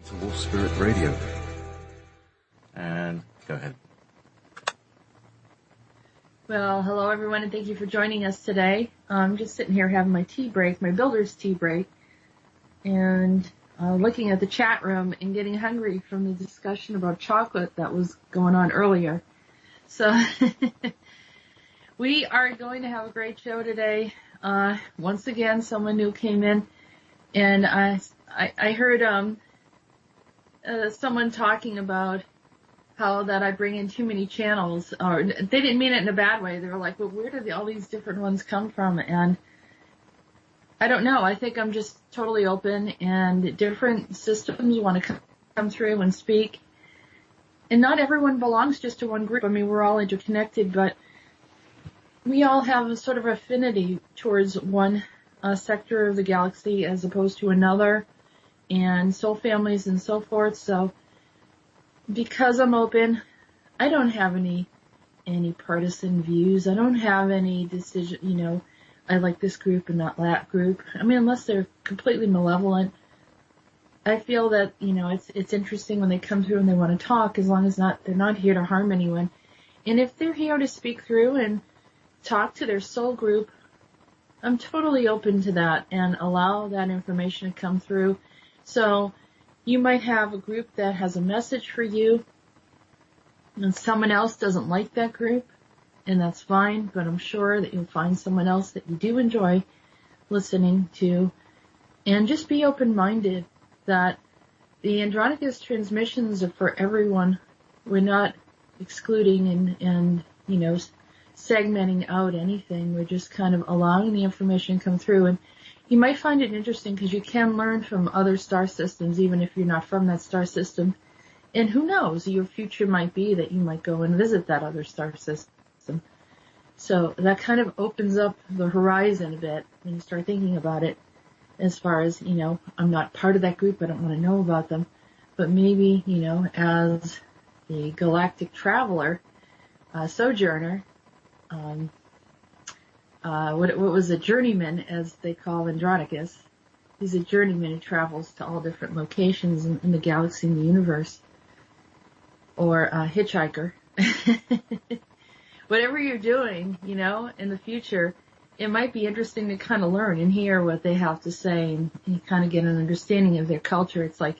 to Spirit Radio. And go ahead. Well, hello everyone, and thank you for joining us today. I'm just sitting here having my tea break, my builder's tea break, and looking at the chat room and getting hungry from the discussion about chocolate that was going on earlier. So we are going to have a great show today. Once again, someone new came in, and I heard someone talking about how that I bring in too many channels, or they didn't mean it in a bad way. They were like, well, where did all these different ones come from? And I don't know. I think I'm just totally open, and different systems want to come through and speak. And not everyone belongs just to one group. I mean, we're all interconnected, but we all have a sort of affinity towards one sector of the galaxy as opposed to another, and soul families and so forth. So because I'm open, I don't have any partisan views. I don't have any decision, I like this group and not that group. I mean, unless they're completely malevolent. I feel that, it's interesting when they come through and they want to talk, as long as they're not here to harm anyone. And if they're here to speak through and talk to their soul group, I'm totally open to that and allow that information to come through. So you might have a group that has a message for you, and someone else doesn't like that group, and that's fine, but I'm sure that you'll find someone else that you do enjoy listening to. And just be open-minded that the Andronicus transmissions are for everyone. We're not excluding and segmenting out anything. We're just kind of allowing the information to come through. And you might find it interesting because you can learn from other star systems, even if you're not from that star system. And who knows, your future might be that you might go and visit that other star system. So that kind of opens up the horizon a bit when you start thinking about it, as far as, I'm not part of that group, I don't want to know about them. But maybe, as a galactic traveler, sojourner, what was a journeyman, as they call Andronicus. He's a journeyman who travels to all different locations in the galaxy and the universe. Or a hitchhiker. Whatever you're doing, in the future, it might be interesting to kind of learn and hear what they have to say and you kind of get an understanding of their culture. It's like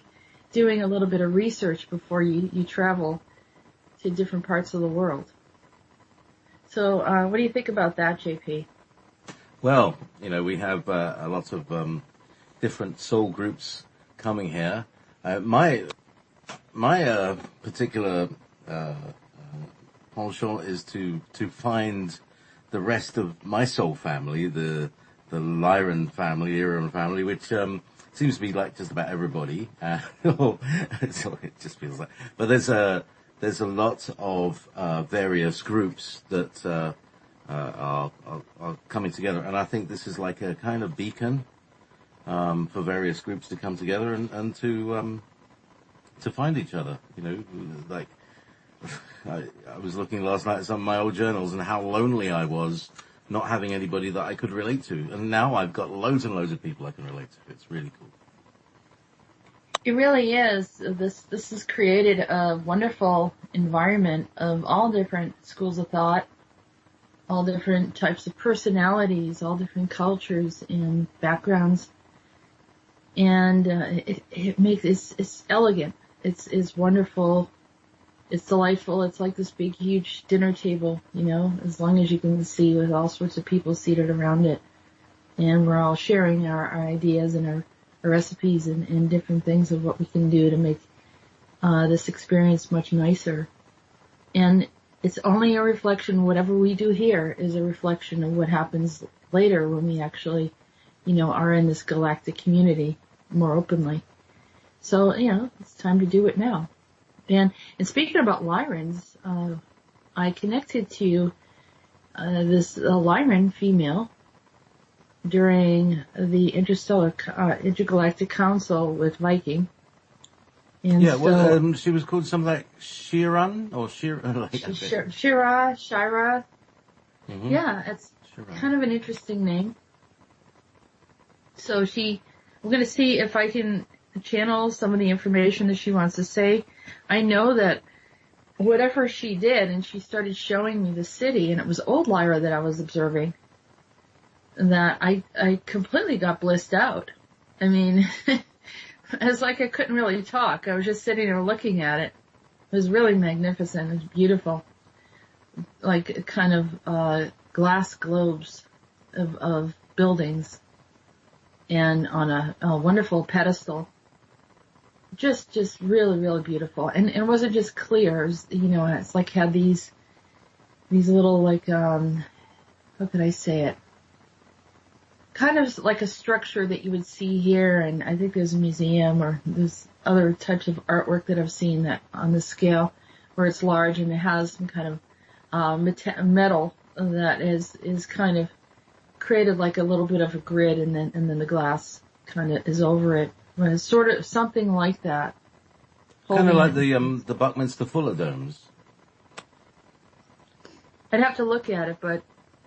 doing a little bit of research before you travel to different parts of the world. So, what do you think about that, JP? Well, we have a lot of different soul groups coming here. My particular penchant is to find the rest of my soul family, the Lyran family, which seems to be like just about everybody. So it just feels like. But there's a lot of various groups that are coming together, and I think this is like a kind of beacon for various groups to come together and to find each other. Like I was looking last night at some of my old journals and how lonely I was not having anybody that I could relate to, and now I've got loads and loads of people I can relate to. It's really cool. It really is. This has created a wonderful environment of all different schools of thought, all different types of personalities, all different cultures and backgrounds, and it makes it's elegant. It's wonderful. It's delightful. It's like this big, huge dinner table, as long as you can see, with all sorts of people seated around it, and we're all sharing our ideas and our recipes and different things of what we can do to make this experience much nicer. And it's only a reflection. Whatever we do here is a reflection of what happens later when we actually, are in this galactic community more openly. So, it's time to do it now. And speaking about Lyrans, I connected to this Lyran female during the Intergalactic Council with Viking. And she was called something like Shiran or Shira. Shira. Mm-hmm. Yeah, it's kind of an interesting name. So we're going to see if I can channel some of the information that she wants to say. I know that whatever she did, and she started showing me the city, and it was old Lyra that I was observing, that I completely got blissed out. I mean, it's like I couldn't really talk. I was just sitting there looking at it. It was really magnificent. It was beautiful. Like kind of glass globes of buildings, and on a wonderful pedestal. Just really, really beautiful. And it wasn't just clear. It was, it's like had these little, like, how could I say it? Kind of like a structure that you would see here, and I think there's a museum or there's other types of artwork that I've seen that on the scale where it's large and it has some kind of metal that is kind of created like a little bit of a grid, and then the glass kind of is over it. But it's sort of something like that. Kind of like the Buckminster Fuller domes. I'd have to look at it, but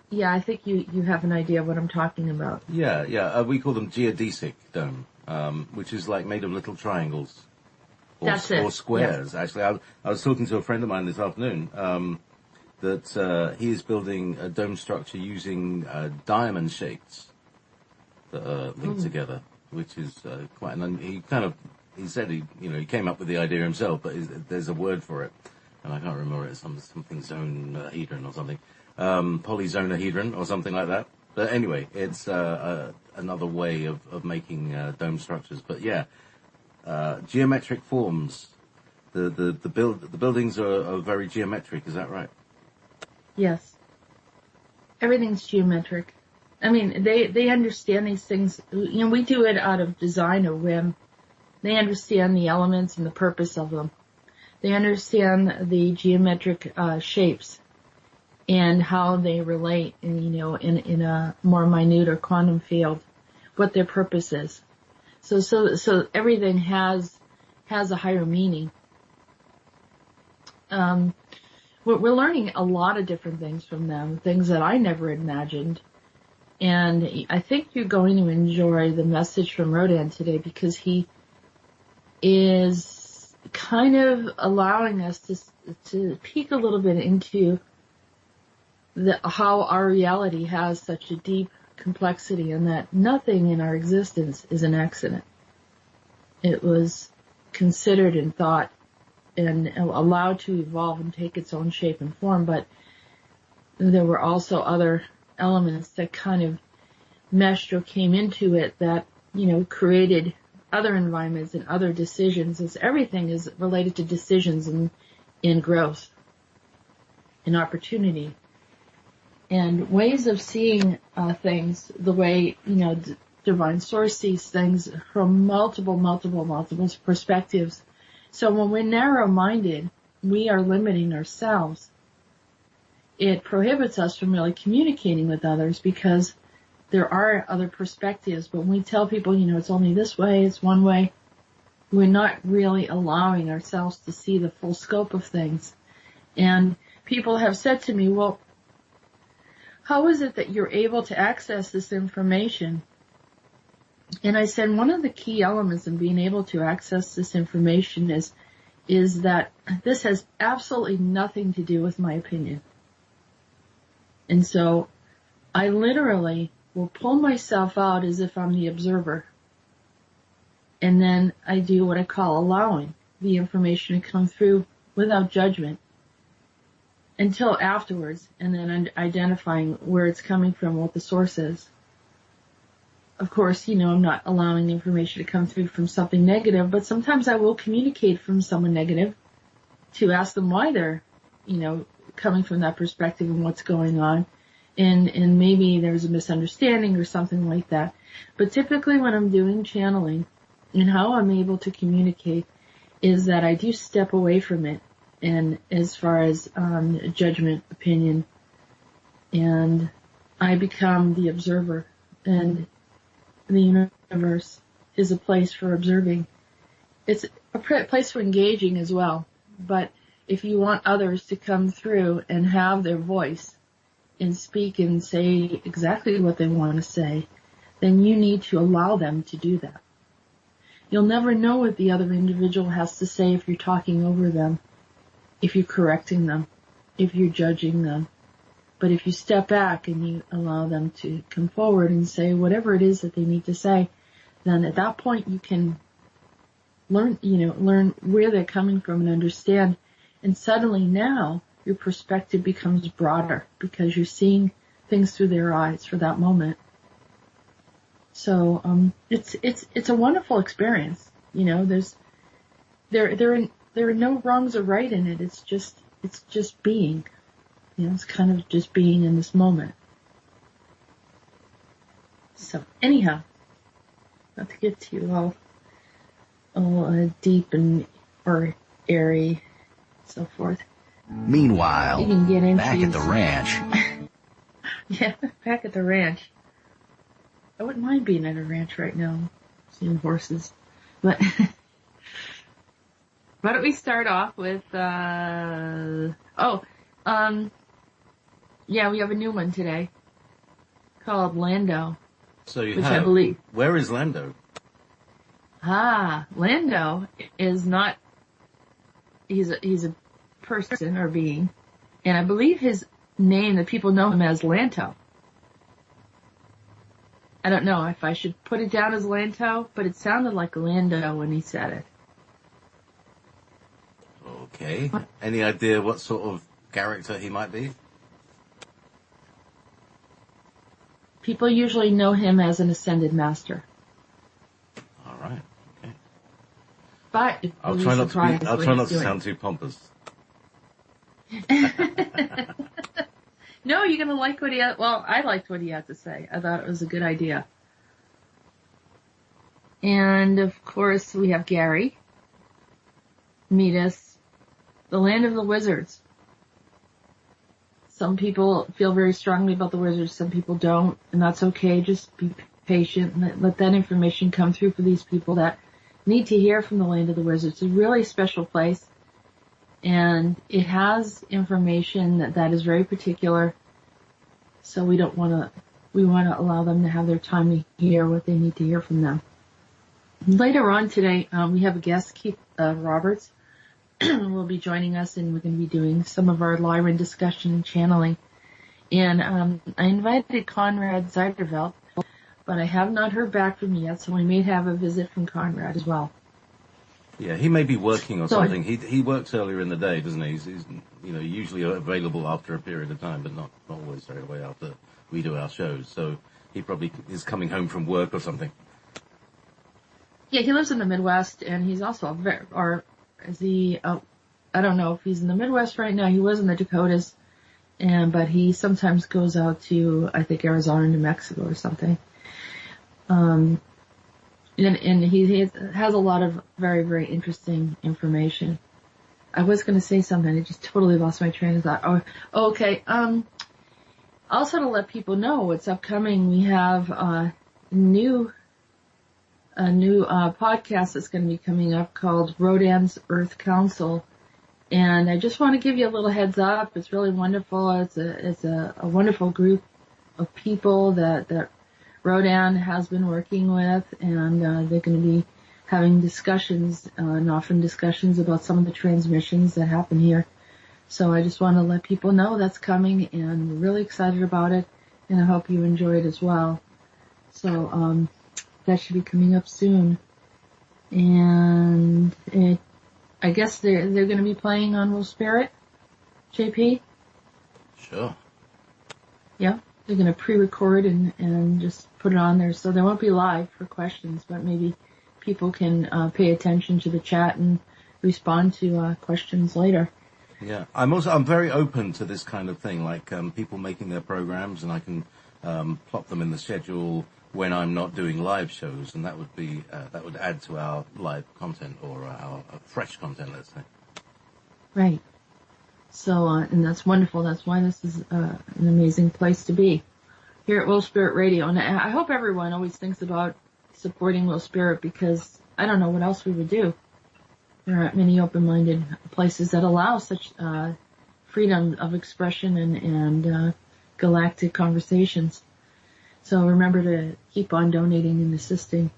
yeah, I think you have an idea of what I'm talking about. Yeah. We call them geodesic dome, which is like made of little triangles. Or squares, yes. Actually. I was talking to a friend of mine this afternoon, that he is building a dome structure using diamond shapes that are linked together, which is quite he said he came up with the idea himself, but there's a word for it, and I can't remember it. It's something zonahedron or something, polyzonahedron or something like that. But anyway, it's another way of making dome structures. But yeah, geometric forms. The buildings are very geometric. Is that right? Yes. Everything's geometric. I mean, they understand these things. We do it out of design or whim. They understand the elements and the purpose of them. They understand the geometric shapes and how they relate, in a more minute or quantum field, what their purpose is. So everything has a higher meaning. We're learning a lot of different things from them, things that I never imagined. And I think you're going to enjoy the message from Rhodan today, because he is kind of allowing us to peek a little bit into how our reality has such a deep complexity, and that nothing in our existence is an accident. It was considered and thought and allowed to evolve and take its own shape and form, but there were also other elements that kind of meshed or came into it that, created other environments and other decisions, as everything is related to decisions and growth and opportunity. And ways of seeing things, the way, divine source sees things from multiple perspectives. So when we're narrow-minded, we are limiting ourselves. It prohibits us from really communicating with others, because there are other perspectives. But when we tell people, it's only this way, it's one way, we're not really allowing ourselves to see the full scope of things. And people have said to me, well, how is it that you're able to access this information? And I said, one of the key elements in being able to access this information is that this has absolutely nothing to do with my opinion. And so I literally will pull myself out as if I'm the observer. And then I do what I call allowing the information to come through without judgment until afterwards, and then identifying where it's coming from, what the source is. Of course, I'm not allowing the information to come through from something negative, but sometimes I will communicate from someone negative to ask them why they're, coming from that perspective and what's going on. And maybe there's a misunderstanding or something like that. But typically when I'm doing channeling, and how I'm able to communicate is that I do step away from it, and as far as judgment, opinion, and I become the observer, and the universe is a place for observing. It's a place for engaging as well. But if you want others to come through and have their voice and speak and say exactly what they want to say, then you need to allow them to do that. You'll never know what the other individual has to say if you're talking over them, if you're correcting them, if you're judging them. But if you step back and you allow them to come forward and say whatever it is that they need to say, then at that point you can learn where they're coming from and understand. And suddenly now your perspective becomes broader because you're seeing things through their eyes for that moment. So it's a wonderful experience. There are no wrongs or right in it. It's just being. It's kind of just being in this moment. So anyhow, not to get too all deep or airy, so forth. Meanwhile, You can get into back at the ranch. Yeah, back at the ranch. I wouldn't mind being at a ranch right now, seeing horses. But why don't we start off with yeah, we have a new one today called Lando. So you which have. I believe. Where is Lando? Lando is not. He's a person or being, and I believe his name that people know him as Lanto. I don't know if I should put it down as Lanto, but it sounded like Lando when he said it. Okay. Any idea what sort of character he might be? People usually know him as an ascended master. All right. Okay. But I'll try not to sound too pompous. No, you're gonna like what he had. Well, I liked what he had to say. I thought it was a good idea. And of course, we have Gary, Meetis, the land of the wizards. Some people feel very strongly about the wizards, some people don't, and that's okay. Just be patient and let that information come through for these people that need to hear from the land of the wizards. It's a really special place, and it has information that is very particular. So we want to allow them to have their time to hear what they need to hear from them. Later on today, we have a guest, KeithAZ, will be joining us, and we're going to be doing some of our Lyran discussion and channeling. And I invited Conrad Zeiderveld, but I have not heard back from him yet, so we may have a visit from Conrad as well. Yeah, he may be working or something. He works earlier in the day, doesn't he? He's usually available after a period of time, but not always straight away after we do our shows. So he probably is coming home from work or something. Yeah, he lives in the Midwest, and he's also I don't know if he's in the Midwest right now. He was in the Dakotas, but he sometimes goes out to, I think, Arizona, New Mexico or something. And he has a lot of very, very interesting information. I was going to say something. I just totally lost my train of thought. Oh, okay. Also to let people know what's upcoming, we have a new podcast that's going to be coming up called Rhodan's Earth Council. And I just want to give you a little heads up. It's really wonderful. It's a wonderful group of people that Rhodan has been working with, and they're going to be having discussions, and often discussions about some of the transmissions that happen here. So I just want to let people know that's coming, and we're really excited about it, and I hope you enjoy it as well. So that should be coming up soon. And I guess they're going to be playing on Will Spirit, JP? Sure. Yeah. They're going to pre-record and just put it on there, so they won't be live for questions, but maybe people can pay attention to the chat and respond to questions later. Yeah, I'm very open to this kind of thing, like people making their programs, and I can plop them in the schedule when I'm not doing live shows, and that would add to our live content or our fresh content, let's say. Right. So, and that's wonderful. That's why this is an amazing place to be here at Will Spirit Radio. And I hope everyone always thinks about supporting Will Spirit, because I don't know what else we would do. There aren't many open-minded places that allow such freedom of expression and galactic conversations. So remember to keep on donating and assisting.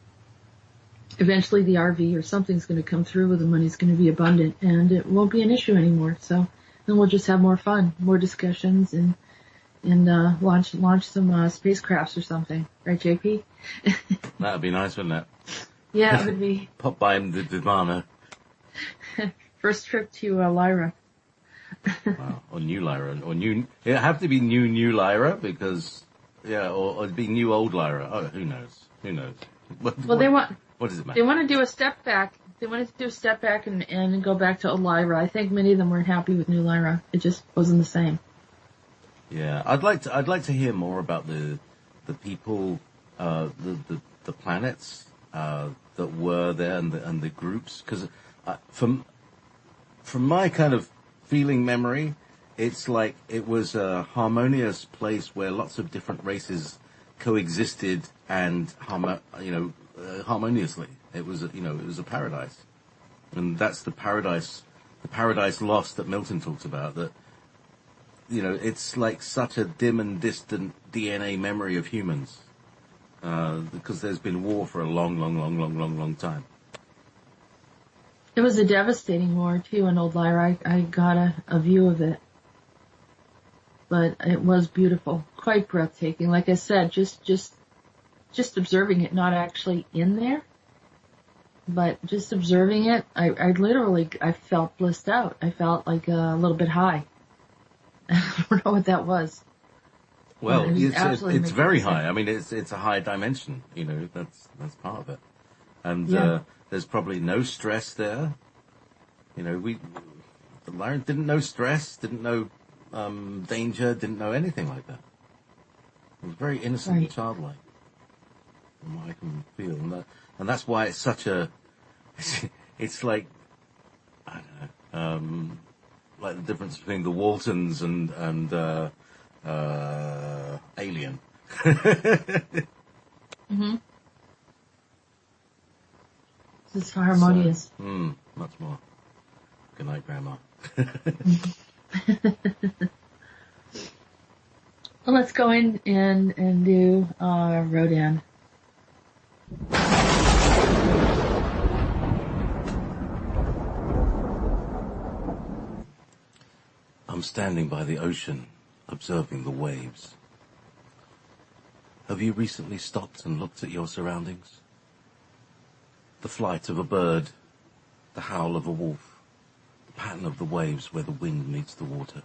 eventually the RV or something's going to come through where the money's going to be abundant and it won't be an issue anymore. So then we'll just have more fun, more discussions, and launch some spacecrafts or something. Right, JP? That'd be nice, wouldn't it? Yeah, it would be. Pop by in the Divana. First trip to Lyra. Wow. Or New Lyra. Or new. It'd have to be new Lyra because, yeah, or it'd be new old Lyra. Oh, who knows? Who knows? What does it matter? They want to do a step back. They wanted to do a step back and go back to old Lyra. I think many of them weren't happy with new Lyra. It just wasn't the same. Yeah, I'd like to hear more about the people, the planets that were there and the groups, because from my kind of feeling memory, it's like it was a harmonious place where lots of different races coexisted and harmoniously. It was a paradise, and that's the paradise lost that Milton talks about. That it's like such a dim and distant DNA memory of humans, because there's been war for a long time. It was a devastating war too in old Lyra. I got a view of it, but it was beautiful, quite breathtaking. Like I said, just observing it, not actually in there, but just observing it. I felt blissed out. I felt like a little bit high. I don't know what that was. Well, it's very high. I mean, it's a high dimension. That's part of it. And there's probably no stress there. The Lyran didn't know stress, didn't know danger, didn't know anything like that. It was very innocent and childlike, from what I can feel. And that's why it's such a... It's like, I don't know, like the difference between the Waltons and Alien. Mm-hmm. This is harmonious. Much more. Good night, Grandma. Well, let's go in and do Rhodan. I'm standing by the ocean, observing the waves. Have you recently stopped and looked at your surroundings? The flight of a bird, the howl of a wolf, the pattern of the waves where the wind meets the water,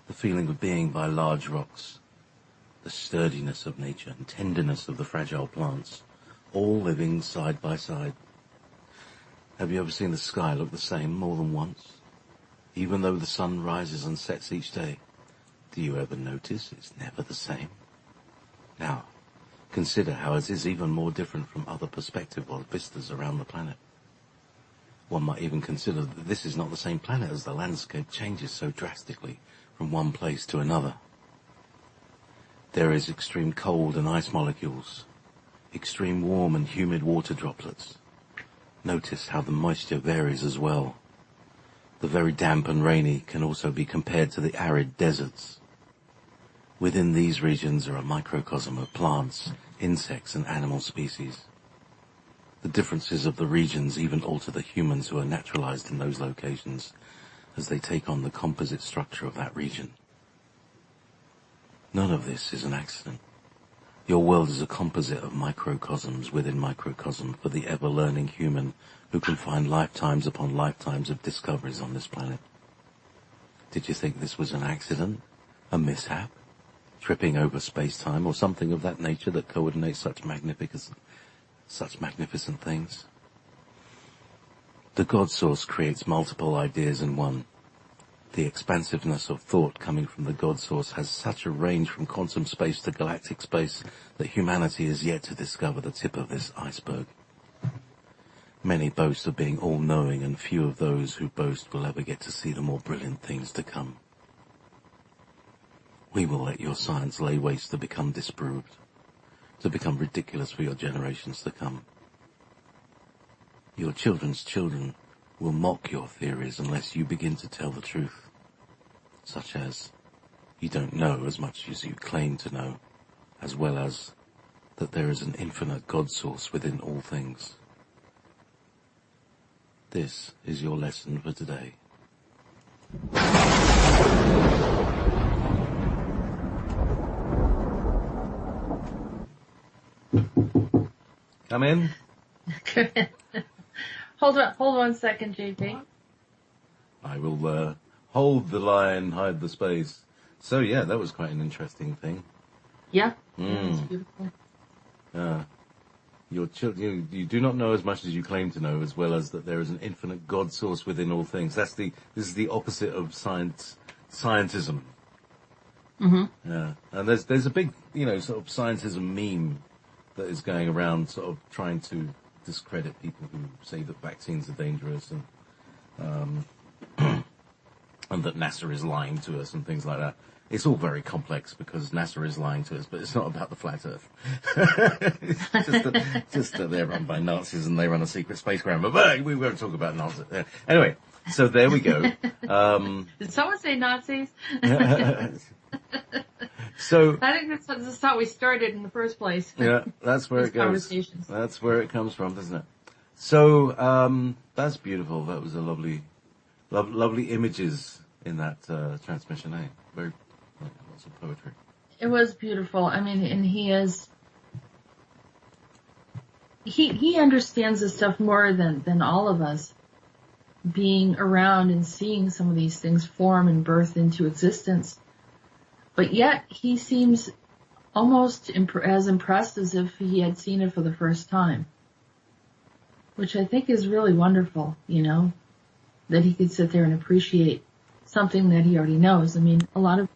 the feeling of being by large rocks, the sturdiness of nature and tenderness of the fragile plants, all living side by side. Have you ever seen the sky look the same more than once? Even though the sun rises and sets each day, do you ever notice it's never the same? Now, consider how it is even more different from other perspectives or vistas around the planet. One might even consider that this is not the same planet, as the landscape changes so drastically from one place to another. There is extreme cold and ice molecules, extreme warm and humid water droplets. Notice how the moisture varies as well. The very damp and rainy can also be compared to the arid deserts. Within these regions are a microcosm of plants, insects and animal species. The differences of the regions even alter the humans who are naturalized in those locations as they take on the composite structure of that region. None of this is an accident. Your world is a composite of microcosms within microcosm for the ever-learning human who can find lifetimes upon lifetimes of discoveries on this planet. Did you think this was an accident? A mishap? Tripping over space-time or something of that nature that coordinates such magnificent things? The God Source creates multiple ideas in one. The expansiveness of thought coming from the God Source has such a range from quantum space to galactic space that humanity is yet to discover the tip of this iceberg. Many boast of being all-knowing, and few of those who boast will ever get to see the more brilliant things to come. We will let your science lay waste to become disproved, to become ridiculous for your generations to come. Your children's children will mock your theories unless you begin to tell the truth, such as, you don't know as much as you claim to know, as well as, that there is an infinite God source within all things. This is your lesson for today. Come in. Hold on 1 second, JP. I will hold the line, hide the space. So yeah, that was quite an interesting thing. Yeah, it's beautiful. You do not know as much as you claim to know, as well as that there is an infinite God source within all things. This is the opposite of scientism. Mm-hmm. Yeah, and there's a big, sort of scientism meme that is going around, sort of trying to discredit people who say that vaccines are dangerous and and that NASA is lying to us and things like that. It's all very complex because NASA is lying to us, but it's not about the flat Earth. It's just that they're run by Nazis and they run a secret spacecraft. But we won't talk about Nazis. Anyway, so there we go. Did someone say Nazis? So I think that's how we started in the first place. Yeah, that's where it goes. That's where it comes from, doesn't it? So that's beautiful. That was a lovely images in that transmission. Very lots of poetry. It was beautiful. I mean, and he understands this stuff more than all of us, being around and seeing some of these things form and birth into existence. But yet he seems almost as impressed as if he had seen it for the first time, which I think is really wonderful, that he could sit there and appreciate something that he already knows. I mean, a lot of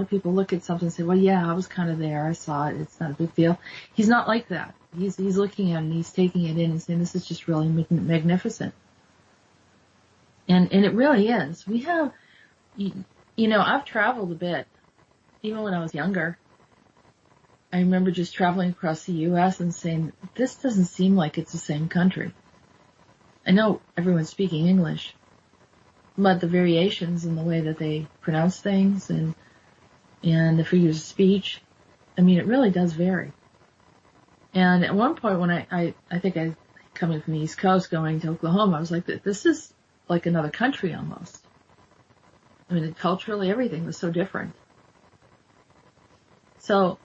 people look at something and say, well, yeah, I was kind of there. I saw it. It's not a big deal. He's not like that. He's looking at it and he's taking it in and saying, this is just really magnificent. And it really is. We have, I've traveled a bit. Even when I was younger, I remember just traveling across the U.S. and saying, this doesn't seem like it's the same country. I know everyone's speaking English, but the variations in the way that they pronounce things and the figures of speech, I mean, it really does vary. And at one point when I think I, coming from the East Coast going to Oklahoma, I was like, this is like another country almost. I mean, culturally, everything was so different. So,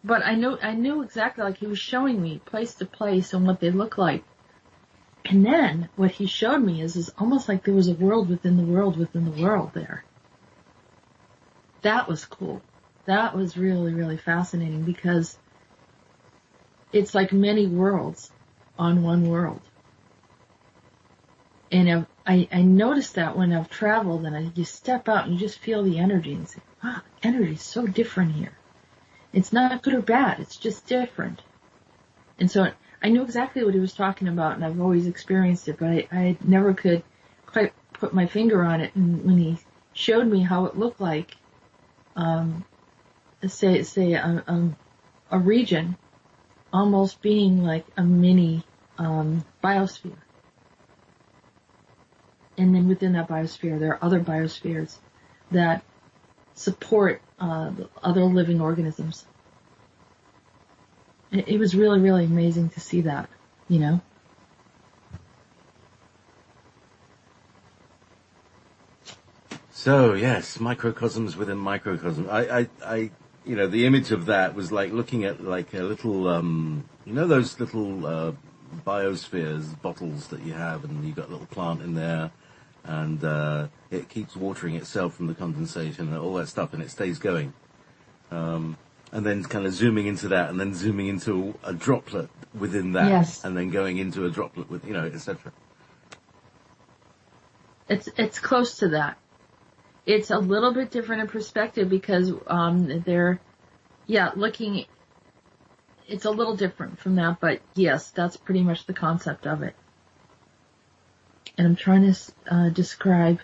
but I knew exactly, like he was showing me place to place and what they look like. And then what he showed me is almost like there was a world within the world within the world there. That was cool. That was really, really fascinating because it's like many worlds on one world. And I noticed that when I've traveled and you step out and you just feel the energy and say, wow, the energy is so different here. It's not good or bad. It's just different. And so I knew exactly what he was talking about, and I've always experienced it, but I never could quite put my finger on it. And when he showed me how it looked like, say a region almost being like a mini biosphere. And then within that biosphere, there are other biospheres that support other living organisms. It was really, really amazing to see that, So yes, microcosms within microcosm. I the image of that was like looking at like a little, those little biospheres bottles that you have, and you've got a little plant in there. And it keeps watering itself from the condensation and all that stuff, and it stays going. And then kind of zooming into that, and then zooming into a droplet within that, yes. And then going into a droplet with, etc. It's close to that. It's a little bit different in perspective because looking. It's a little different from that, but yes, that's pretty much the concept of it. And I'm trying to describe.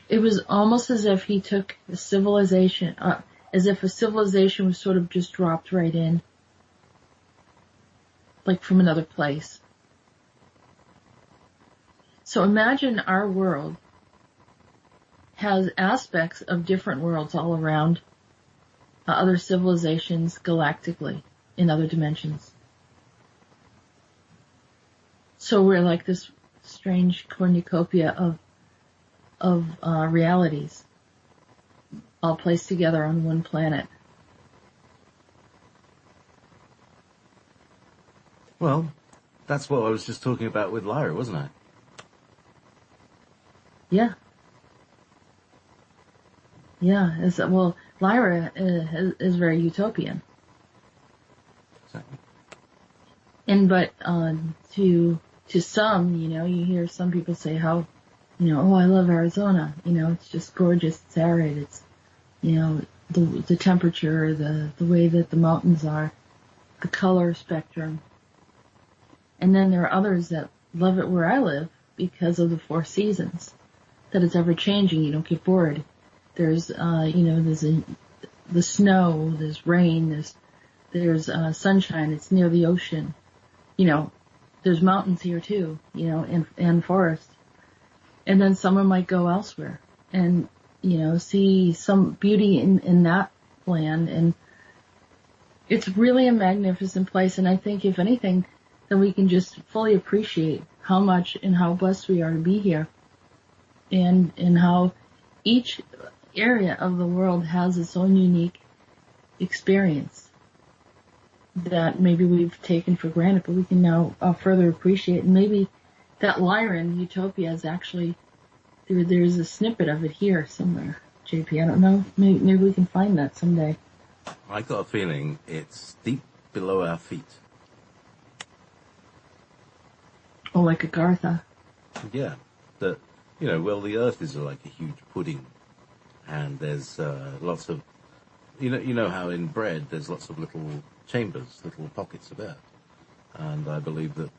It was almost as if he took a civilization, as if a civilization was sort of just dropped right in, like from another place. So imagine our world has aspects of different worlds all around other civilizations galactically in other dimensions. So we're like this strange cornucopia of realities all placed together on one planet. Well, that's what I was just talking about with Lyra, wasn't I? Yeah. Yeah. Well, Lyra is very utopian. Exactly. But to some, you hear some people say how, oh, I love Arizona. It's just gorgeous. It's arid. It's, the temperature, the way that the mountains are, the color spectrum. And then there are others that love it where I live because of the 4 seasons, that it's ever changing. You don't get bored. There's, there's the snow, there's rain, there's sunshine. It's near the ocean. There's mountains here too, and forests. And then someone might go elsewhere and, see some beauty in that land. And it's really a magnificent place. And I think if anything, then we can just fully appreciate how much and how blessed we are to be here. And how each area of the world has its own unique experience that maybe we've taken for granted, but we can now further appreciate. And maybe that Lyran utopia is actually, there's a snippet of it here somewhere, JP. I don't know. Maybe we can find that someday. I got a feeling it's deep below our feet. Oh, like Agartha. Yeah. The earth is like a huge pudding. And there's lots of, you know how in bread there's lots of little chambers, little pockets of air. And I believe that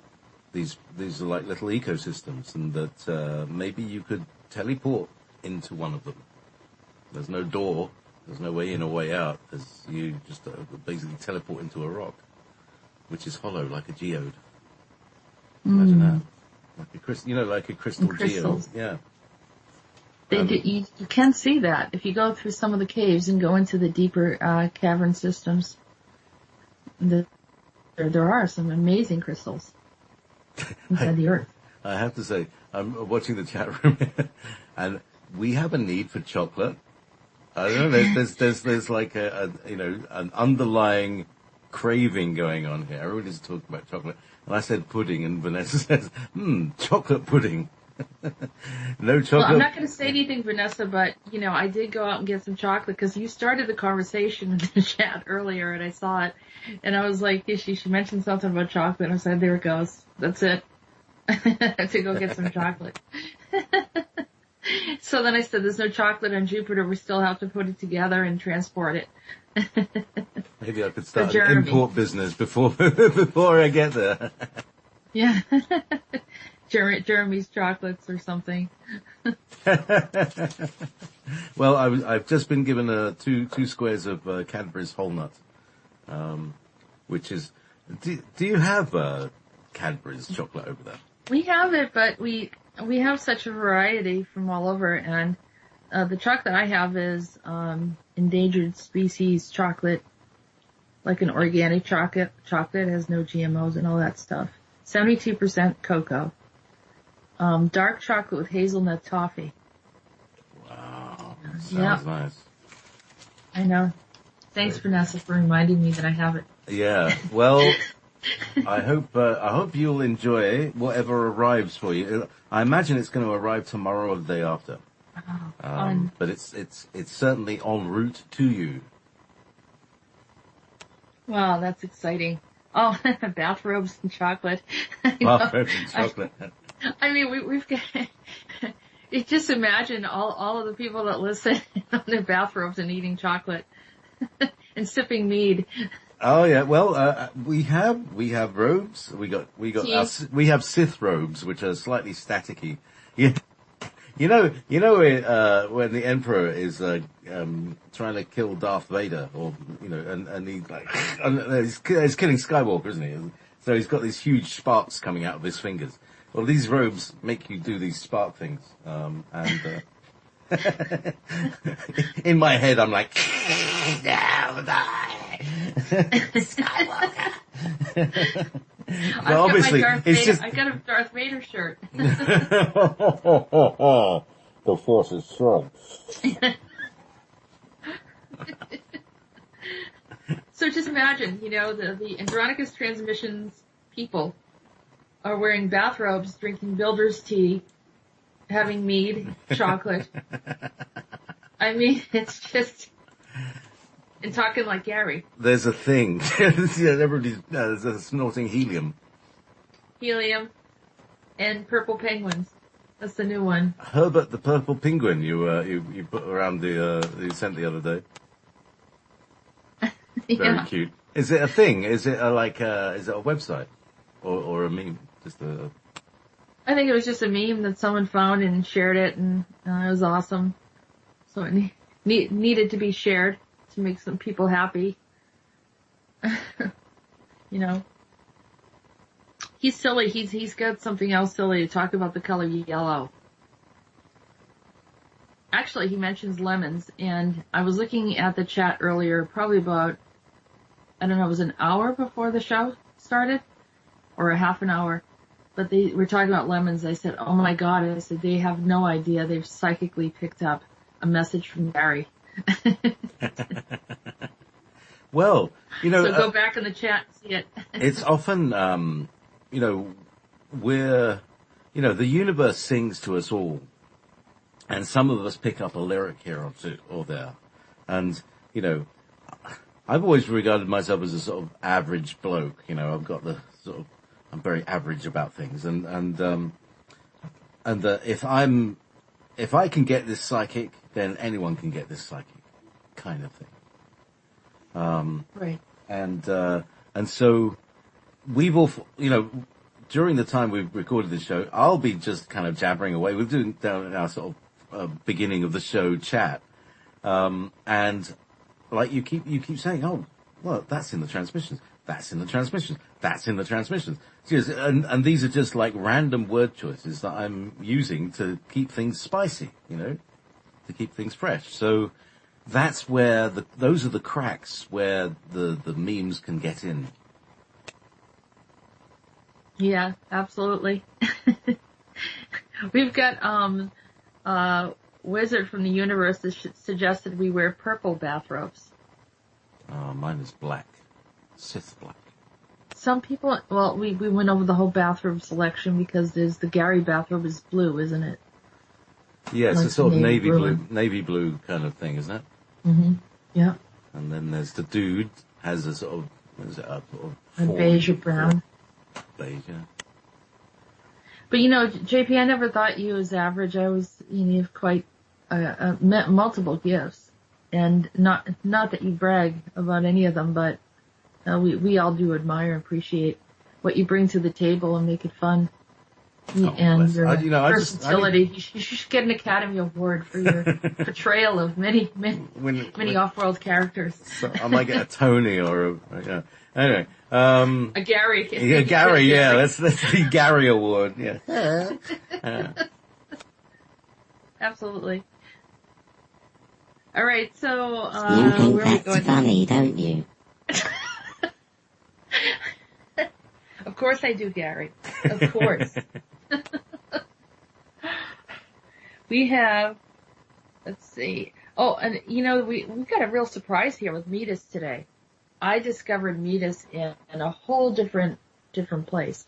these are like little ecosystems, and that maybe you could teleport into one of them. There's no door, there's no way in or way out. You just basically teleport into a rock, which is hollow like a geode. Imagine that. Like a crystal, like a crystal geode. Yeah. You can see that if you go through some of the caves and go into the deeper cavern systems. There are some amazing crystals inside the earth. I have to say, I'm watching the chat room, and we have a need for chocolate. I don't know. There's like an underlying craving going on here. Everybody's talking about chocolate, and I said pudding, and Vanessa says, chocolate pudding. No chocolate. Well, I'm not going to say anything, Vanessa, but, I did go out and get some chocolate because you started the conversation in the chat earlier and I saw it. And I was like, she mentioned something about chocolate. And I said, there it goes. That's it. I have to go get some chocolate. So then I said, there's no chocolate on Jupiter. We still have to put it together and transport it. Maybe I could start an import business before I get there. Yeah. Jeremy's chocolates or something. Well, I've just been given two squares of Cadbury's whole nut, which is. Do you have Cadbury's chocolate over there? We have it, but we have such a variety from all over, and the chocolate I have is endangered species chocolate, like an organic chocolate. Chocolate has no GMOs and all that stuff. 72% cocoa. Dark chocolate with hazelnut toffee. Wow. Sounds nice. I know. Thanks, Vanessa, for reminding me that I have it. Yeah. Well, I hope you'll enjoy whatever arrives for you. I imagine it's going to arrive tomorrow or the day after. Fun. But it's certainly en route to you. Wow, that's exciting. Oh, bathrobes and chocolate. Bathrobes and chocolate. I mean, we've got, you just imagine all of the people that listen on their bathrobes and eating chocolate and sipping mead. Oh yeah, well, we have robes. We have Sith robes, which are slightly staticky. Yeah. You know, when the Emperor is trying to kill Darth Vader, or and he's like, he's killing Skywalker, isn't he? So he's got these huge sparks coming out of his fingers. Well, these robes make you do these spark things, and In my head, I'm like, no, die. Skywalker. But obviously, it's just... I got a Darth Vader shirt. The Force is strong. So just imagine, the Andronicus Transmissions people are wearing bathrobes, drinking builder's tea, having mead, chocolate. I mean, it's just... And talking like Gary. There's a thing. Everybody's there's snorting helium. Helium and purple penguins. That's the new one. Herbert the purple penguin you put around you sent the other day. Very cute. Is it a thing? Is it is it a website or a meme? I think it was just a meme that someone found and shared it, and it was awesome. So it needed to be shared to make some people happy. He's silly. He's got something else silly to talk about the color yellow. Actually, he mentions lemons, and I was looking at the chat earlier, probably about, I don't know, it was an hour before the show started, or a half an hour, but they were talking about lemons. I said, oh my God, I said, they have no idea. They've psychically picked up a message from Gary. Well, so go back in the chat and see it. It's often, the universe sings to us all. And some of us pick up a lyric here or two or there. And, I've always regarded myself as a sort of average bloke. I've got I'm very average about things. And if I can get this psychic, then anyone can get this psychic kind of thing. Right. And so we've all, during the time we've recorded this show, I'll be just kind of jabbering away. We're doing down in our sort of beginning of the show chat, and like you keep saying, oh, well, that's in the transmissions. That's in the transmissions. That's in the transmissions. And these are just like random word choices that I'm using to keep things spicy, to keep things fresh. So that's where those are the cracks where the memes can get in. Yeah, absolutely. We've got Wizard from the Universe that suggested we wear purple bathrobes. Mine is black. Sith black. Some people, well, we went over the whole bathrobe selection because there's the Gary bathrobe is blue, isn't it? Yeah, it's a sort of navy blue kind of thing, isn't it? Mm-hmm. Yeah. And then there's the dude has a sort of, what is it, a beige or brown. Beige, yeah. But JP, I never thought you was average. I was, you have quite multiple gifts, and not that you brag about any of them, but we all do admire and appreciate what you bring to the table and make it fun. And your versatility. You should get an Academy Award for your portrayal of many off-world characters. So I might get a Tony or anyway. A Gary. Yeah, Gary. Yeah, that's the Gary Award. Yeah. Absolutely. All right, so you think that's funny, don't you? Of course I do, Gary. Of course. We have, let's see. Oh, and we've got a real surprise here with Meetis today. I discovered Meetis in a whole different place.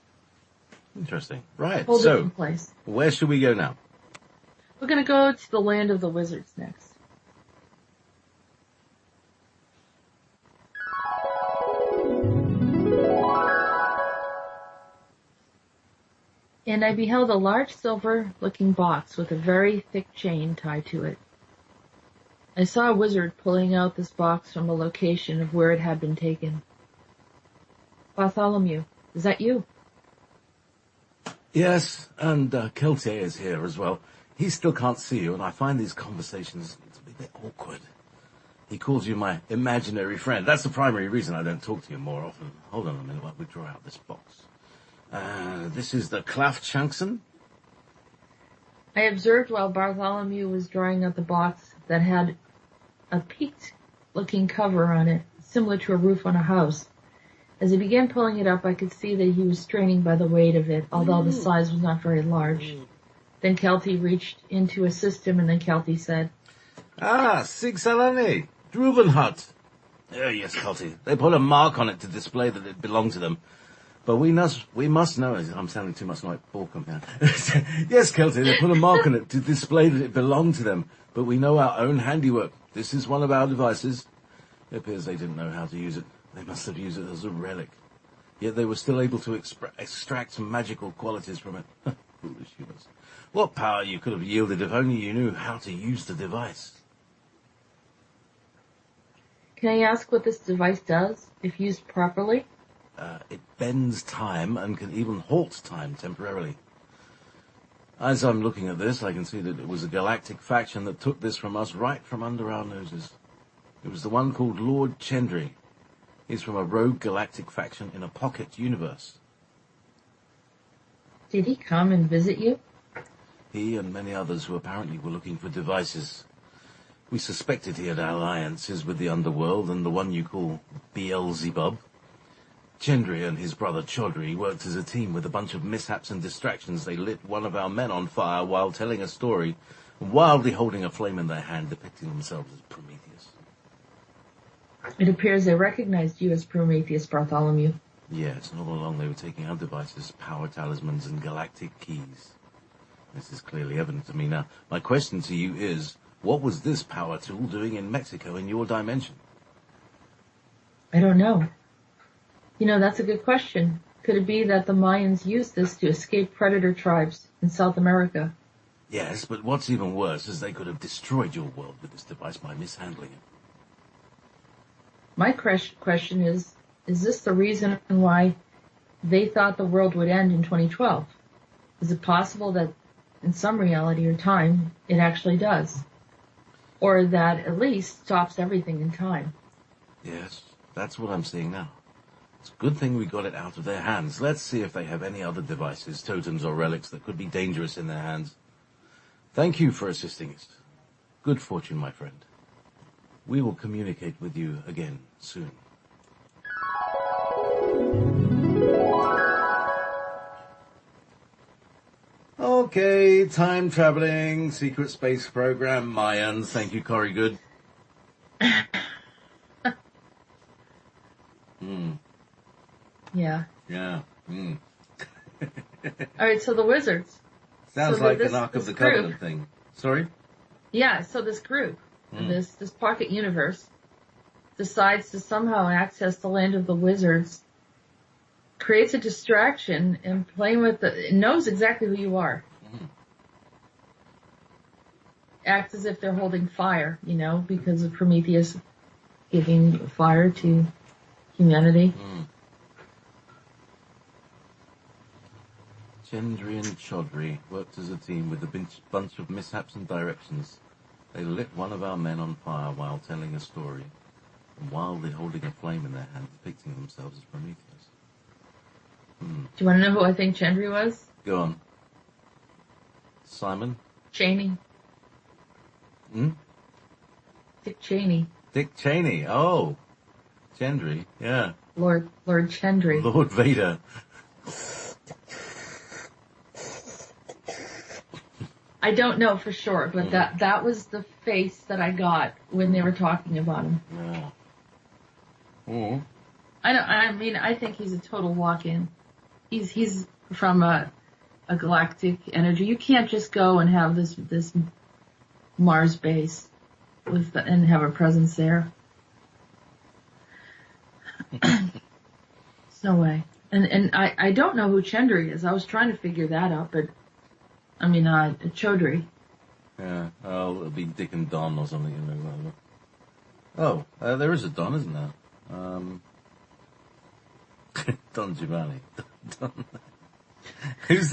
Interesting. Right. Whole different place. Where should we go now? We're going to go to the land of the wizards next. And I beheld a large silver-looking box with a very thick chain tied to it. I saw a wizard pulling out this box from a location of where it had been taken. Bartholomew, is that you? Yes, and KeithAZ is here as well. He still can't see you, and I find these conversations to be a bit awkward. He calls you my imaginary friend. That's the primary reason I don't talk to you more often. Hold on a minute while we draw out this box. This is the Klafchanksen. I observed while Bartholomew was drawing out the box that had a peaked-looking cover on it, similar to a roof on a house. As he began pulling it up, I could see that he was straining by the weight of it, although the size was not very large. Then Kelty reached in to assist him, and then Kelty said, Ah, Sig Salani, Druvenhut. Oh, yes, Kelty. They put a mark on it to display that it belonged to them. But we must know, I'm sounding too much like Borkham now. Yes, Kelty, they put a mark on it to display that it belonged to them. But we know our own handiwork. This is one of our devices. It appears they didn't know how to use it. They must have used it as a relic. Yet they were still able to extract some magical qualities from it. Foolish humans. What power you could have yielded if only you knew how to use the device. Can I ask what this device does, if used properly? It bends time and can even halt time temporarily. As I'm looking at this, I can see that it was a galactic faction that took this from us right from under our noses. It was the one called Lord Chendry. He's from a rogue galactic faction in a pocket universe. Did he come and visit you? He and many others who apparently were looking for devices. We suspected he had alliances with the underworld and the one you call Beelzebub. Chendry and his brother Chaudhry worked as a team with a bunch of mishaps and distractions. They lit one of our men on fire while telling a story, wildly holding a flame in their hand, depicting themselves as Prometheus. It appears they recognized you as Prometheus, Bartholomew. Yes, and all along they were taking our devices, power talismans, and galactic keys. This is clearly evident to me now. My question to you is, what was this power tool doing in Mexico in your dimension? I don't know. You know, that's a good question. Could it be that the Mayans used this to escape predator tribes in South America? Yes, but what's even worse is they could have destroyed your world with this device by mishandling it. My question is this the reason why they thought the world would end in 2012? Is it possible that in some reality or time it actually does? Or that at least stops everything in time? Yes, that's what I'm seeing now. It's a good thing we got it out of their hands. Let's see if they have any other devices, totems or relics that could be dangerous in their hands. Thank you for assisting us. Good fortune, my friend. We will communicate with you again soon. Okay, time traveling, secret space program, Mayans. Thank you, Corey Good. Yeah. Yeah. All right, so the wizards. Sounds So like this- an Ark of this the group- Covenant thing. Sorry? Yeah, so this group, this pocket universe, decides to somehow access the land of the wizards, creates a distraction, and playing with it knows exactly who you are. Acts as if they're holding fire, you know, because of Prometheus giving fire to humanity. Chendry and Chaudhry worked as a team with a bunch of mishaps and directions. They lit one of our men on fire while telling a story, and wildly holding a flame in their hand, depicting themselves as Prometheus. Do you want to know who I think Chendry was? Go on. Simon? Cheney. Dick Cheney. Dick Cheney. Oh. Chendry. Yeah. Lord Chendry. Lord Vader. I don't know for sure, but that was the face that I got when they were talking about him. Yeah. I think he's a total walk-in. He's from a galactic energy. You can't just go and have this Mars base and have a presence there. There's no way. And I don't know who Chendry is. I was trying to figure that out, but Chaudhry. Yeah. Oh, it'll be Dick and Don or something. You know. Oh, there is a Don, isn't there? Don Giovanni. Don. Who's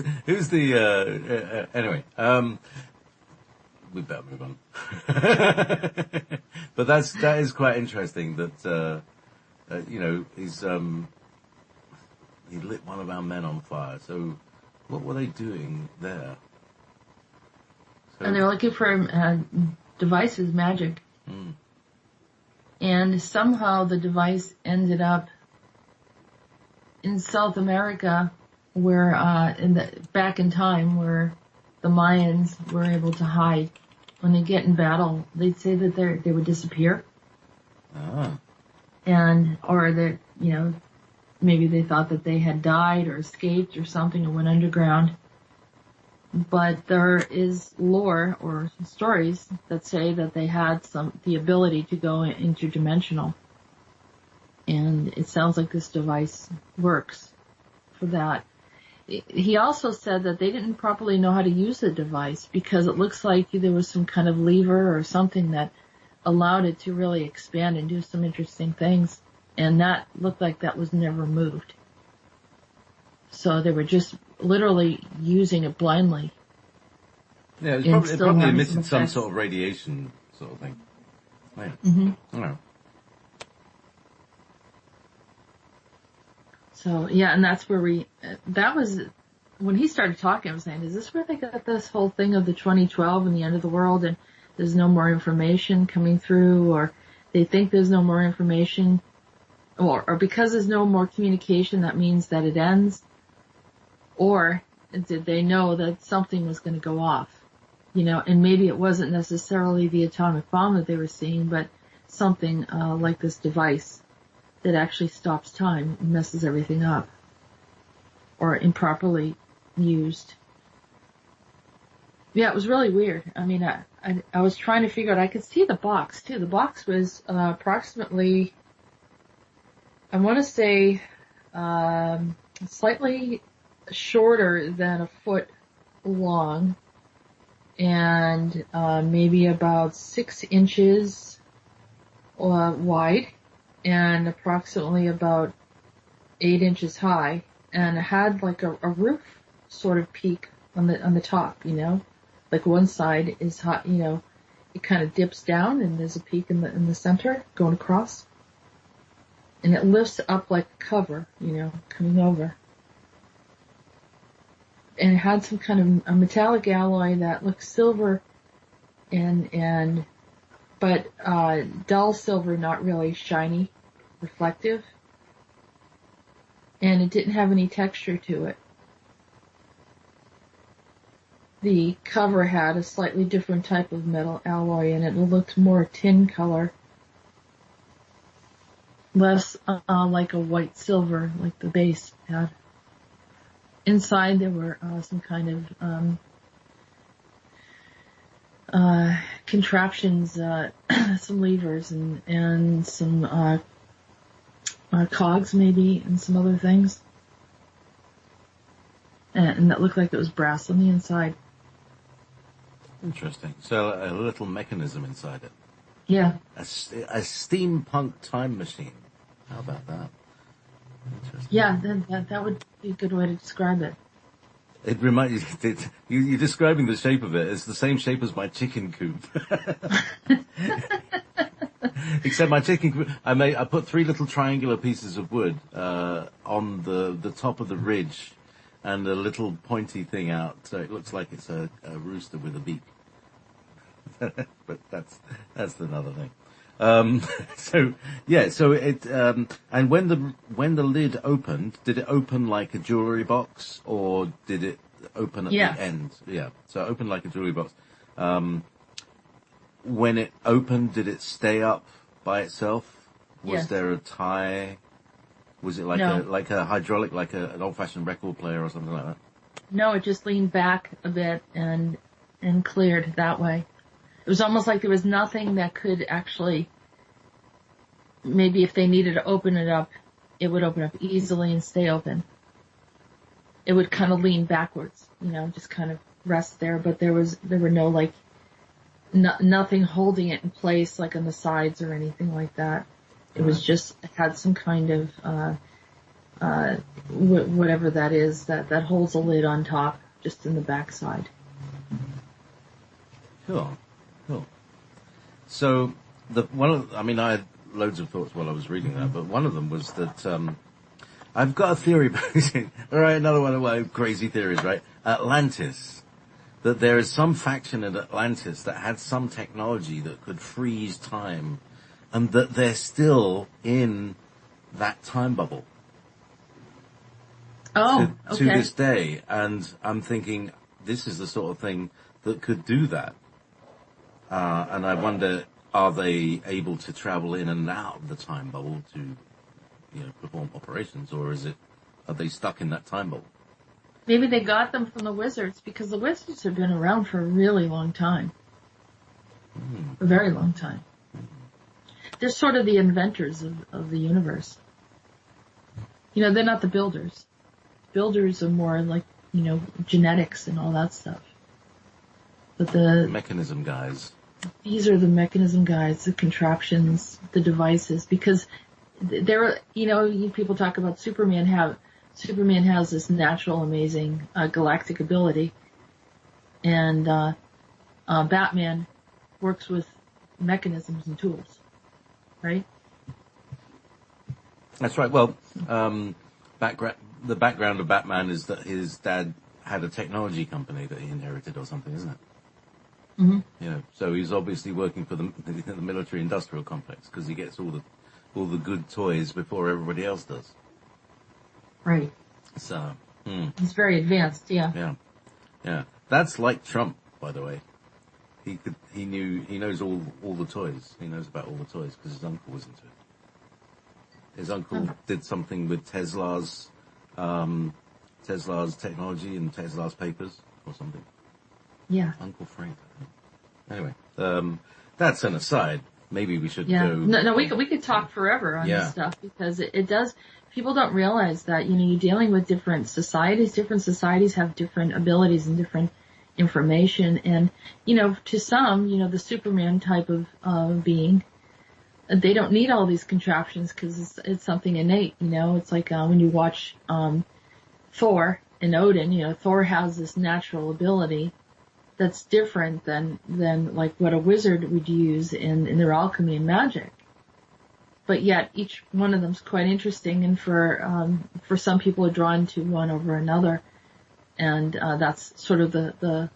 the anyway? We better move on. But that is quite interesting. That he's he lit one of our men on fire. So what were they doing there? And they were looking for devices, magic. Mm. And somehow the device ended up in South America, where back in time, where the Mayans were able to hide. When they get in battle, they'd say that they would disappear. Ah. Or that, maybe they thought that they had died or escaped or something and went underground. But there is lore or stories that say that they had the ability to go interdimensional. And it sounds like this device works for that. He also said that they didn't properly know how to use the device because it looks like there was some kind of lever or something that allowed it to really expand and do some interesting things. And that looked like that was never moved. So they were just literally using it blindly. Yeah, it probably emitted some sort of radiation sort of thing. Yeah. Mm-hmm. Oh. So, yeah, and that's where that was, when he started talking, I was saying, is this where they got this whole thing of the 2012 and the end of the world and there's no more information coming through, or they think there's no more information, or because there's no more communication, that means that it ends, or did they know that something was going to go off, and maybe it wasn't necessarily the atomic bomb that they were seeing, but something like this device that actually stops time and messes everything up, or improperly used. Yeah, it was really weird. I mean, I was trying to figure out, I could see the box too. The box was approximately, I want to say, slightly shorter than a foot long, and maybe about 6 inches wide, and approximately about 8 inches high, and it had like a roof sort of peak on the top, like one side is hot, it kind of dips down and there's a peak in the center going across, and it lifts up like a cover, coming over. And it had some kind of a metallic alloy that looked silver but dull silver, not really shiny, reflective. And it didn't have any texture to it. The cover had a slightly different type of metal alloy in it. It looked more tin color. Less like a white silver, like the base had. Inside there were some kind of contraptions, some levers and some cogs maybe, and some other things. And that looked like it was brass on the inside. Interesting. So a little mechanism inside it. Yeah. A steampunk time machine. How about that? Interesting. Yeah, that would be a good way to describe it. It reminds you're describing the shape of it. It's the same shape as my chicken coop. Except my chicken coop, I put 3 little triangular pieces of wood on the top of the ridge, and a little pointy thing out, so it looks like it's a rooster with a beak. But that's another thing. So it and when the lid opened, did it open like a jewelry box, or did it open at the end? Yeah, so it opened like a jewelry box. When it opened, did it stay up by itself? Was there a tie? Was it like a hydraulic, like an old-fashioned record player or something like that? No, it just leaned back a bit and cleared that way. It was almost like there was nothing that could actually, maybe if they needed to open it up, it would open up easily and stay open. It would kind of lean backwards, just kind of rest there, but there were no nothing holding it in place like on the sides or anything like that. It was just, it had some kind of, whatever that is, that holds a lid on top, just in the back side. Cool. So, I had loads of thoughts while I was reading that, but one of them was that, I've got a theory about it. All right, another one of my crazy theories, right? Atlantis that there is some faction in Atlantis that had some technology that could freeze time, and that they're still in that time bubble. Oh, to this day. And I'm thinking, this is the sort of thing that could do that. And I wonder, are they able to travel in and out of the time bubble to, perform operations, or are they stuck in that time bubble? Maybe they got them from the wizards, because the wizards have been around for a really long time. A very long time. They're sort of the inventors of the universe. They're not the builders. Builders are more like, genetics and all that stuff. But the mechanism guys. These are the mechanism guys, the contraptions, the devices, because people talk about Superman has this natural, amazing, galactic ability, and Batman works with mechanisms and tools, right? That's right. Well, the background of Batman is that his dad had a technology company that he inherited or something, isn't it? Mm-hmm. So he's obviously working for the military-industrial complex, because he gets all the good toys before everybody else does. Right. So he's very advanced. Yeah. Yeah. That's like Trump, by the way. He knows all the toys. He knows about all the toys because his uncle was into it. His uncle did something with Tesla's technology and Tesla's papers or something. Yeah. Uncle Frank. Anyway, that's an aside. Maybe we should go. No, we could talk forever on this stuff, because it does. People don't realize that, you're dealing with different societies. Different societies have different abilities and different information. And, to some, the Superman type of being, they don't need all these contraptions because it's something innate, It's like when you watch Thor and Odin, Thor has this natural ability that's different than like what a wizard would use in their alchemy and magic. But yet each one of them's quite interesting, and for some people are drawn to one over another, and that's sort of the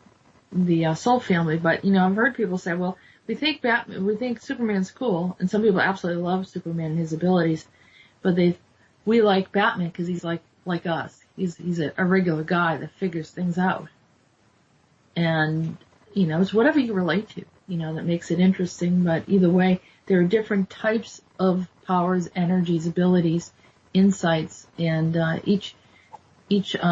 Soul family. But I've heard people say, well, we think Superman's cool, and some people absolutely love Superman and his abilities, but we like Batman because he's like us. He's a regular guy that figures things out. And, it's whatever you relate to, that makes it interesting. But either way, there are different types of powers, energies, abilities, insights, and each